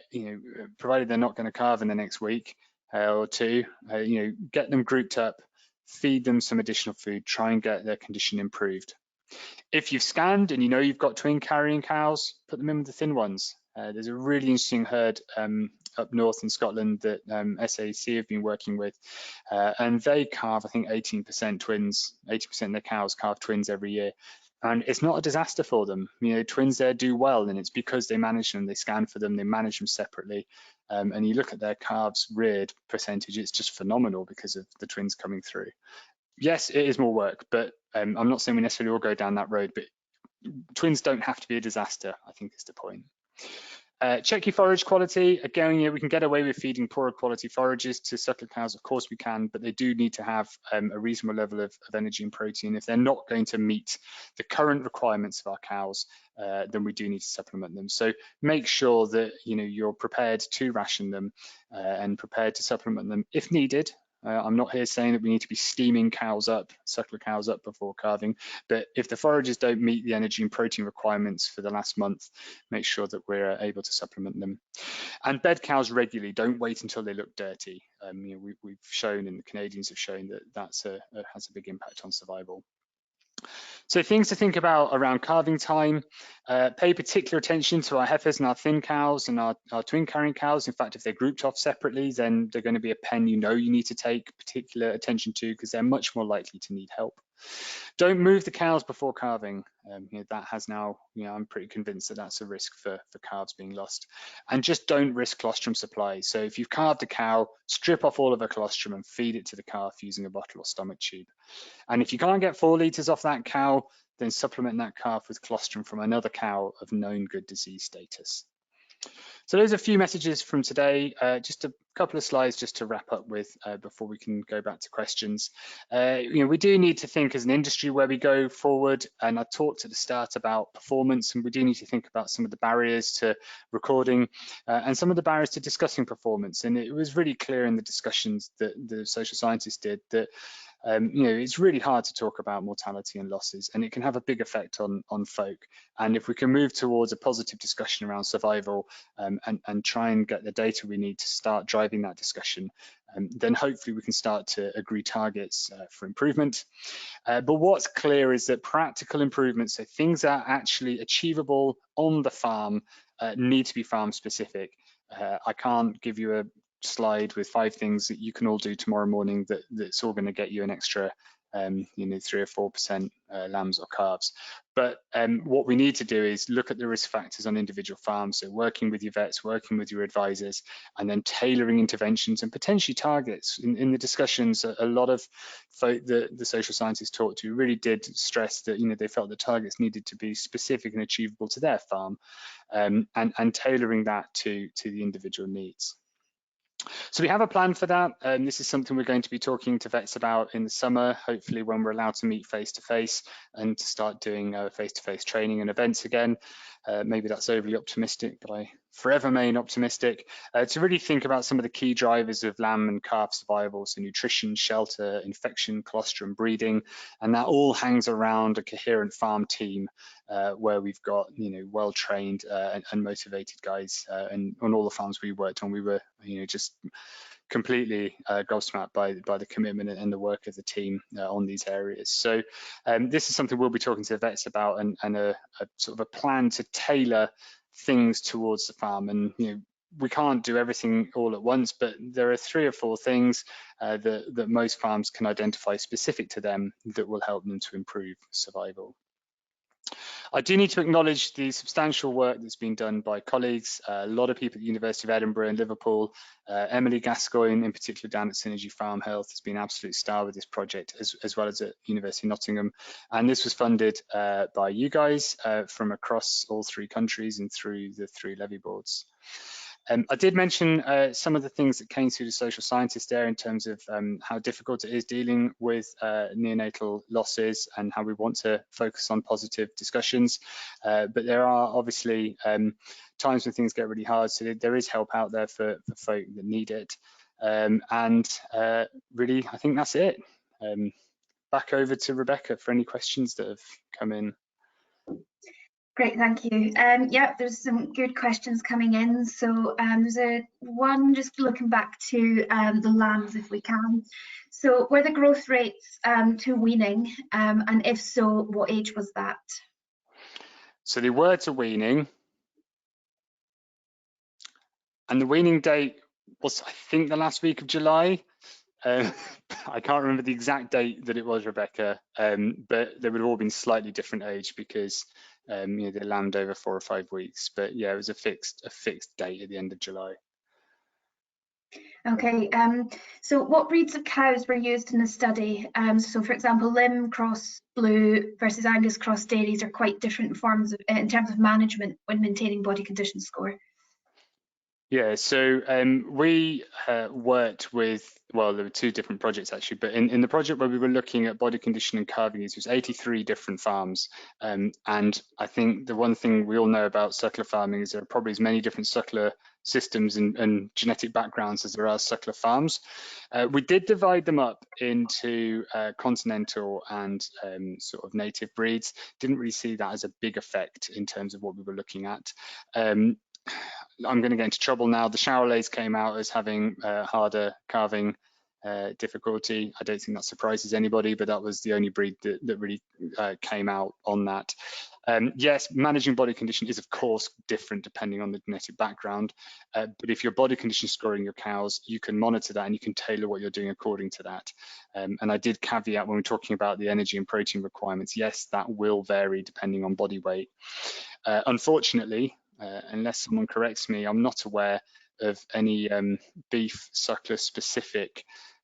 [SPEAKER 2] you know, provided they're not going to calve in the next week or 2, you know, get them grouped up, feed them some additional food, try and get their condition improved. If you've scanned and you know you've got twin carrying cows, put them in with the thin ones. There's a really interesting herd up north in Scotland that SAC have been working with, and they calve, I think, 18% twins. 80% of their cows calve twins every year, and it's not a disaster for them. You know, twins there do well, and it's because they manage them, they scan for them, they manage them separately, and you look at their calves reared percentage, it's just phenomenal because of the twins coming through. Yes, it is more work, but I'm not saying we necessarily all go down that road, but twins don't have to be a disaster, I think is the point. Check your forage quality. Again, we can get away with feeding poorer quality forages to suckler cows, of course we can, but they do need to have a reasonable level of energy and protein. If they're not going to meet the current requirements of our cows, then we do need to supplement them. So make sure that you're prepared to ration them and prepared to supplement them if needed. I'm not here saying that we need to be steaming cows up, suckler cows up before calving, but if the forages don't meet the energy and protein requirements for the last month, make sure that we're able to supplement them. And bed cows regularly, don't wait until they look dirty. We've shown, and the Canadians have shown, that has a big impact on survival. So things to think about around calving time: pay particular attention to our heifers and our thin cows and our twin carrying cows. In fact, if they're grouped off separately, then they're going to be a pen you need to take particular attention to, because they're much more likely to need help. Don't move the cows before calving. That has now, I'm pretty convinced that that's a risk for calves being lost. And just don't risk colostrum supply. So if you've calved a cow, strip off all of her colostrum and feed it to the calf using a bottle or stomach tube. And if you can't get 4 litres off that cow, then supplement that calf with colostrum from another cow of known good disease status. So those are a few messages from today. Just a couple of slides just to wrap up with before we can go back to questions. We do need to think as an industry where we go forward, and I talked at the start about performance, and we do need to think about some of the barriers to recording and some of the barriers to discussing performance. And it was really clear in the discussions that the social scientists did that it's really hard to talk about mortality and losses, and it can have a big effect on folk. And if we can move towards a positive discussion around survival and try and get the data we need to start driving that discussion, then hopefully we can start to agree targets for improvement. But what's clear is that practical improvements, so things that are actually achievable on the farm, need to be farm specific. I can't give you a slide with 5 things that you can all do tomorrow morning that's all going to get you an extra 3 or 4% lambs or calves. But what we need to do is look at the risk factors on individual farms, so working with your vets, working with your advisors, and then tailoring interventions and potentially targets. In the discussions, a lot of folk that the social scientists talked to really did stress that they felt the targets needed to be specific and achievable to their farm, and tailoring that to the individual needs. So we have a plan for that. This is something we're going to be talking to vets about in the summer, hopefully when we're allowed to meet face-to-face and to start doing face-to-face training and events again. Maybe that's overly optimistic, but I forever remain optimistic, to really think about some of the key drivers of lamb and calf survival, so nutrition, shelter, infection, colostrum, breeding, and that all hangs around a coherent farm team where we've got well-trained and motivated guys. And on all the farms we worked on, we were just completely gobsmacked by the commitment and the work of the team on these areas. So this is something we'll be talking to the vets about, and a sort of a plan to tailor things towards the farm. And we can't do everything all at once, but there are 3 or 4 things that most farms can identify specific to them that will help them to improve survival. I do need to acknowledge the substantial work that's been done by colleagues, a lot of people at the University of Edinburgh and Liverpool. Emily Gascoigne, in particular down at Synergy Farm Health, has been an absolute star with this project, as well as at University of Nottingham. And this was funded by you guys from across all 3 countries and through the 3 levy boards. I did mention some of the things that came through the social scientists there in terms of how difficult it is dealing with neonatal losses and how we want to focus on positive discussions. But there are obviously times when things get really hard, so there is help out there for folk that need it. And really, I think that's it. Back over to Rebecca for any questions that have come in.
[SPEAKER 3] Great, thank you. Yeah, there's some good questions coming in. So there's one just looking back to the lambs, if we can. So were the growth rates to weaning, and if so, what age was that?
[SPEAKER 2] So they were to weaning, and the weaning date was, I think, the last week of July. I can't remember the exact date that it was, Rebecca, but they would have all been slightly different age because you know, they lambed over 4 or 5 weeks. But yeah, it was a fixed date at the end of July.
[SPEAKER 3] Okay, so what breeds of cows were used in the study? So for example, Limb Cross Blue versus Angus Cross dairies are quite different forms of, in terms of management when maintaining body condition score.
[SPEAKER 2] Yeah, so we worked with, well, there were 2 different projects actually, but in the project where we were looking at body condition and calving, it was 83 different farms. And I think the one thing we all know about suckler farming is there are probably as many different suckler systems and genetic backgrounds as there are suckler farms. We did divide them up into continental and sort of native breeds. Didn't really see that as a big effect in terms of what we were looking at. I'm going to get into trouble now. The Charolais came out as having harder calving difficulty. I don't think that surprises anybody, but that was the only breed that really came out on that. Yes, managing body condition is of course different depending on the genetic background, but if you're body condition scoring your cows, you can monitor that and you can tailor what you're doing according to that. And I did caveat when we're talking about the energy and protein requirements, yes, that will vary depending on body weight. Unfortunately, unless someone corrects me, I'm not aware of any beef suckler specific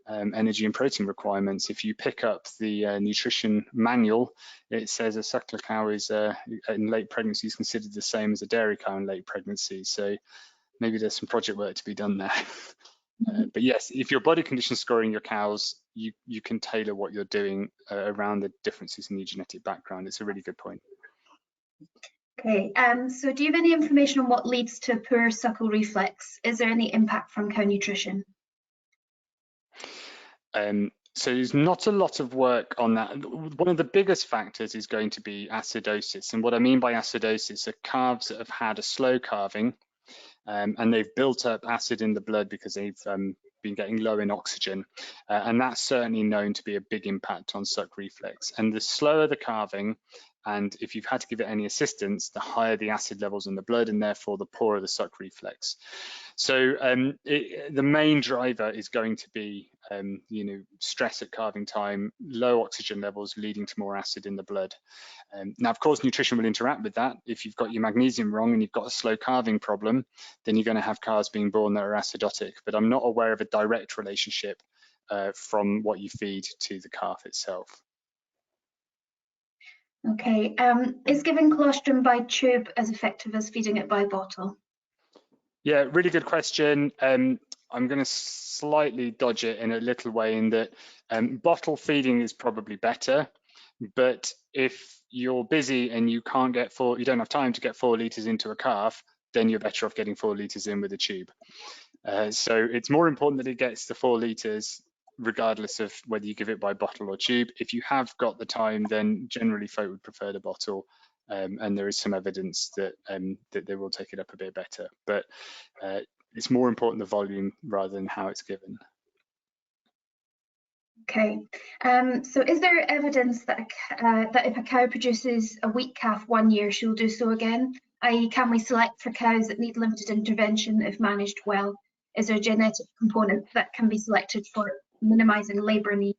[SPEAKER 2] energy and protein requirements. If you pick up the nutrition manual, it says a suckler cow is in late pregnancy is considered the same as a dairy cow in late pregnancy. So maybe there's some project work to be done there. But yes, if you're body condition scoring your cows, you can tailor what you're doing around the differences in your genetic background. It's a really good point.
[SPEAKER 3] Okay, so do you have any information on what leads to poor suckle reflex? Is there any impact from cow nutrition?
[SPEAKER 2] So there's not a lot of work on that. One of the biggest factors is going to be acidosis. And what I mean by acidosis are calves that have had a slow calving and they've built up acid in the blood because they've been getting low in oxygen. And that's certainly known to be a big impact on suck reflex. And the slower the calving, and if you've had to give it any assistance, the higher the acid levels in the blood and therefore the poorer the suck reflex. So the main driver is going to be you know, stress at calving time, low oxygen levels leading to more acid in the blood. Now, of course, nutrition will interact with that. If you've got your magnesium wrong and you've got a slow calving problem, then you're going to have calves being born that are acidotic. But I'm not aware of a direct relationship from what you feed to the calf itself.
[SPEAKER 3] Okay, is giving colostrum by tube as effective as feeding it by bottle?
[SPEAKER 2] Yeah, really good question. I'm going to slightly dodge it in a little way in that bottle feeding is probably better, but if you're busy and you can't get you don't have time to get 4 litres into a calf, then you're better off getting 4 litres in with a tube. So it's more important that it gets the 4 litres regardless of whether you give it by bottle or tube. If you have got the time, then generally folk would prefer the bottle. And there is some evidence that that they will take it up a bit better, but it's more important the volume rather than how it's given.
[SPEAKER 3] Okay, so is there evidence that that if a cow produces a weak calf 1 year, she'll do so again? i.e., can we select for cows that need limited intervention if managed well? Is there a genetic component that can be selected for minimising labour need?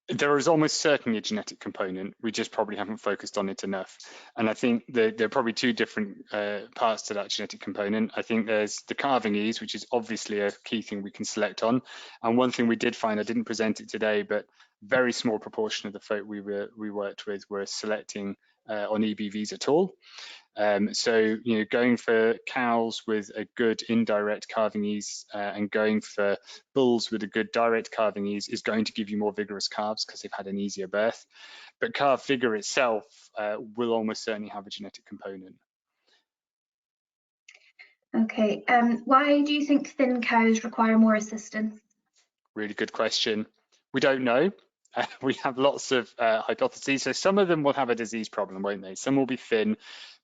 [SPEAKER 2] There is almost certainly a genetic component. We just probably haven't focused on it enough. And I think there are probably 2 different parts to that genetic component. I think there's the calving ease, which is obviously a key thing we can select on. And one thing we did find, I didn't present it today, but very small proportion of the folk we worked with were selecting on EBVs at all. So, you know, going for cows with a good indirect calving ease and going for bulls with a good direct calving ease is going to give you more vigorous calves because they've had an easier birth. But calf vigor itself will almost certainly have a genetic component.
[SPEAKER 3] Okay, why do you think thin cows require more assistance?
[SPEAKER 2] Really good question. We don't know. we have lots of hypotheses. So some of them will have a disease problem, won't they? Some will be thin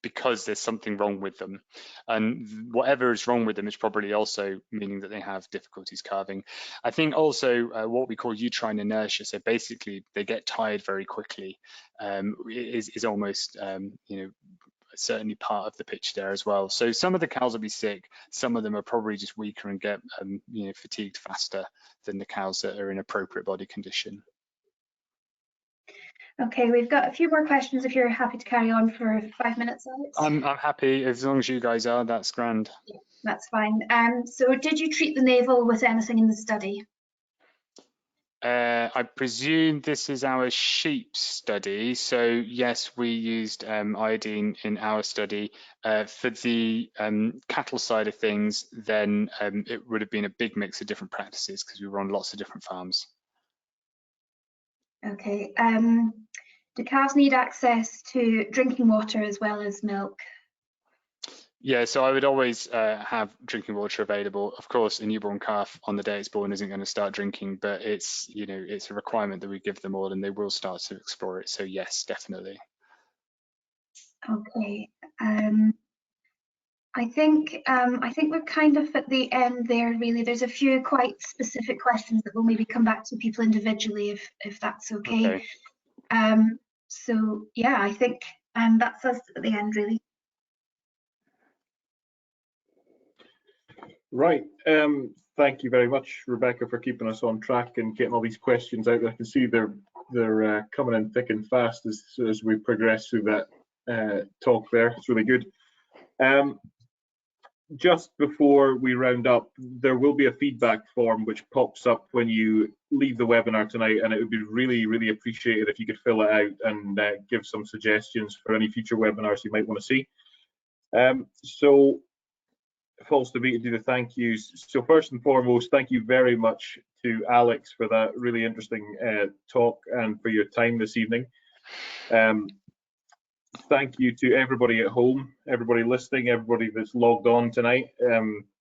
[SPEAKER 2] because there's something wrong with them. And whatever is wrong with them is probably also meaning that they have difficulties calving. I think also what we call uterine inertia, so basically they get tired very quickly, is almost, you know, certainly part of the picture there as well. So some of the cows will be sick, some of them are probably just weaker and get you know, fatigued faster than the cows that are in appropriate body condition.
[SPEAKER 3] Okay, we've got a few more questions if you're happy to carry on for 5 minutes, Alex.
[SPEAKER 2] I'm happy as long as you guys are, that's grand.
[SPEAKER 3] Yeah, that's fine. So did you treat the navel with anything in the study?
[SPEAKER 2] I presume this is our sheep study. So yes, we used iodine in our study. For the cattle side of things, then it would have been a big mix of different practices because we were on lots of different farms.
[SPEAKER 3] Okay. Do calves need access to drinking water as well as milk?
[SPEAKER 2] Yeah, so I would always have drinking water available. Of course, a newborn calf on the day it's born isn't going to start drinking, but it's, you know, it's a requirement that we give them all, and they will start to explore it. So yes, definitely.
[SPEAKER 3] Okay. I think we're kind of at the end there. Really, there's a few quite specific questions that we'll maybe come back to people individually if that's okay. So yeah, I think that's us at the end, really.
[SPEAKER 1] Right. Thank you very much, Rebecca, for keeping us on track and getting all these questions out. I can see they're coming in thick and fast as we progress through that talk there. It's really good. Just before we round up, there will be a feedback form which pops up when you leave the webinar tonight, and it would be really, really appreciated if you could fill it out and give some suggestions for any future webinars you might want to see. So falls to me to do the thank yous. So first and foremost, thank you very much to Alex for that really interesting talk and for your time this evening. Thank you to everybody at home, everybody listening, everybody that's logged on tonight.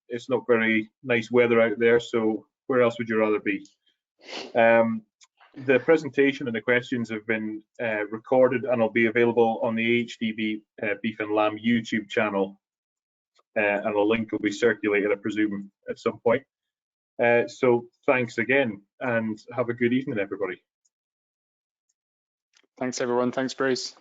[SPEAKER 1] It's not very nice weather out there, so where else would you rather be? The presentation and the questions have been recorded and will be available on the AHDB Beef and Lamb YouTube channel. And a link will be circulated, I presume, at some point. So thanks again, and have a good evening, everybody.
[SPEAKER 2] Thanks, everyone. Thanks, Bruce.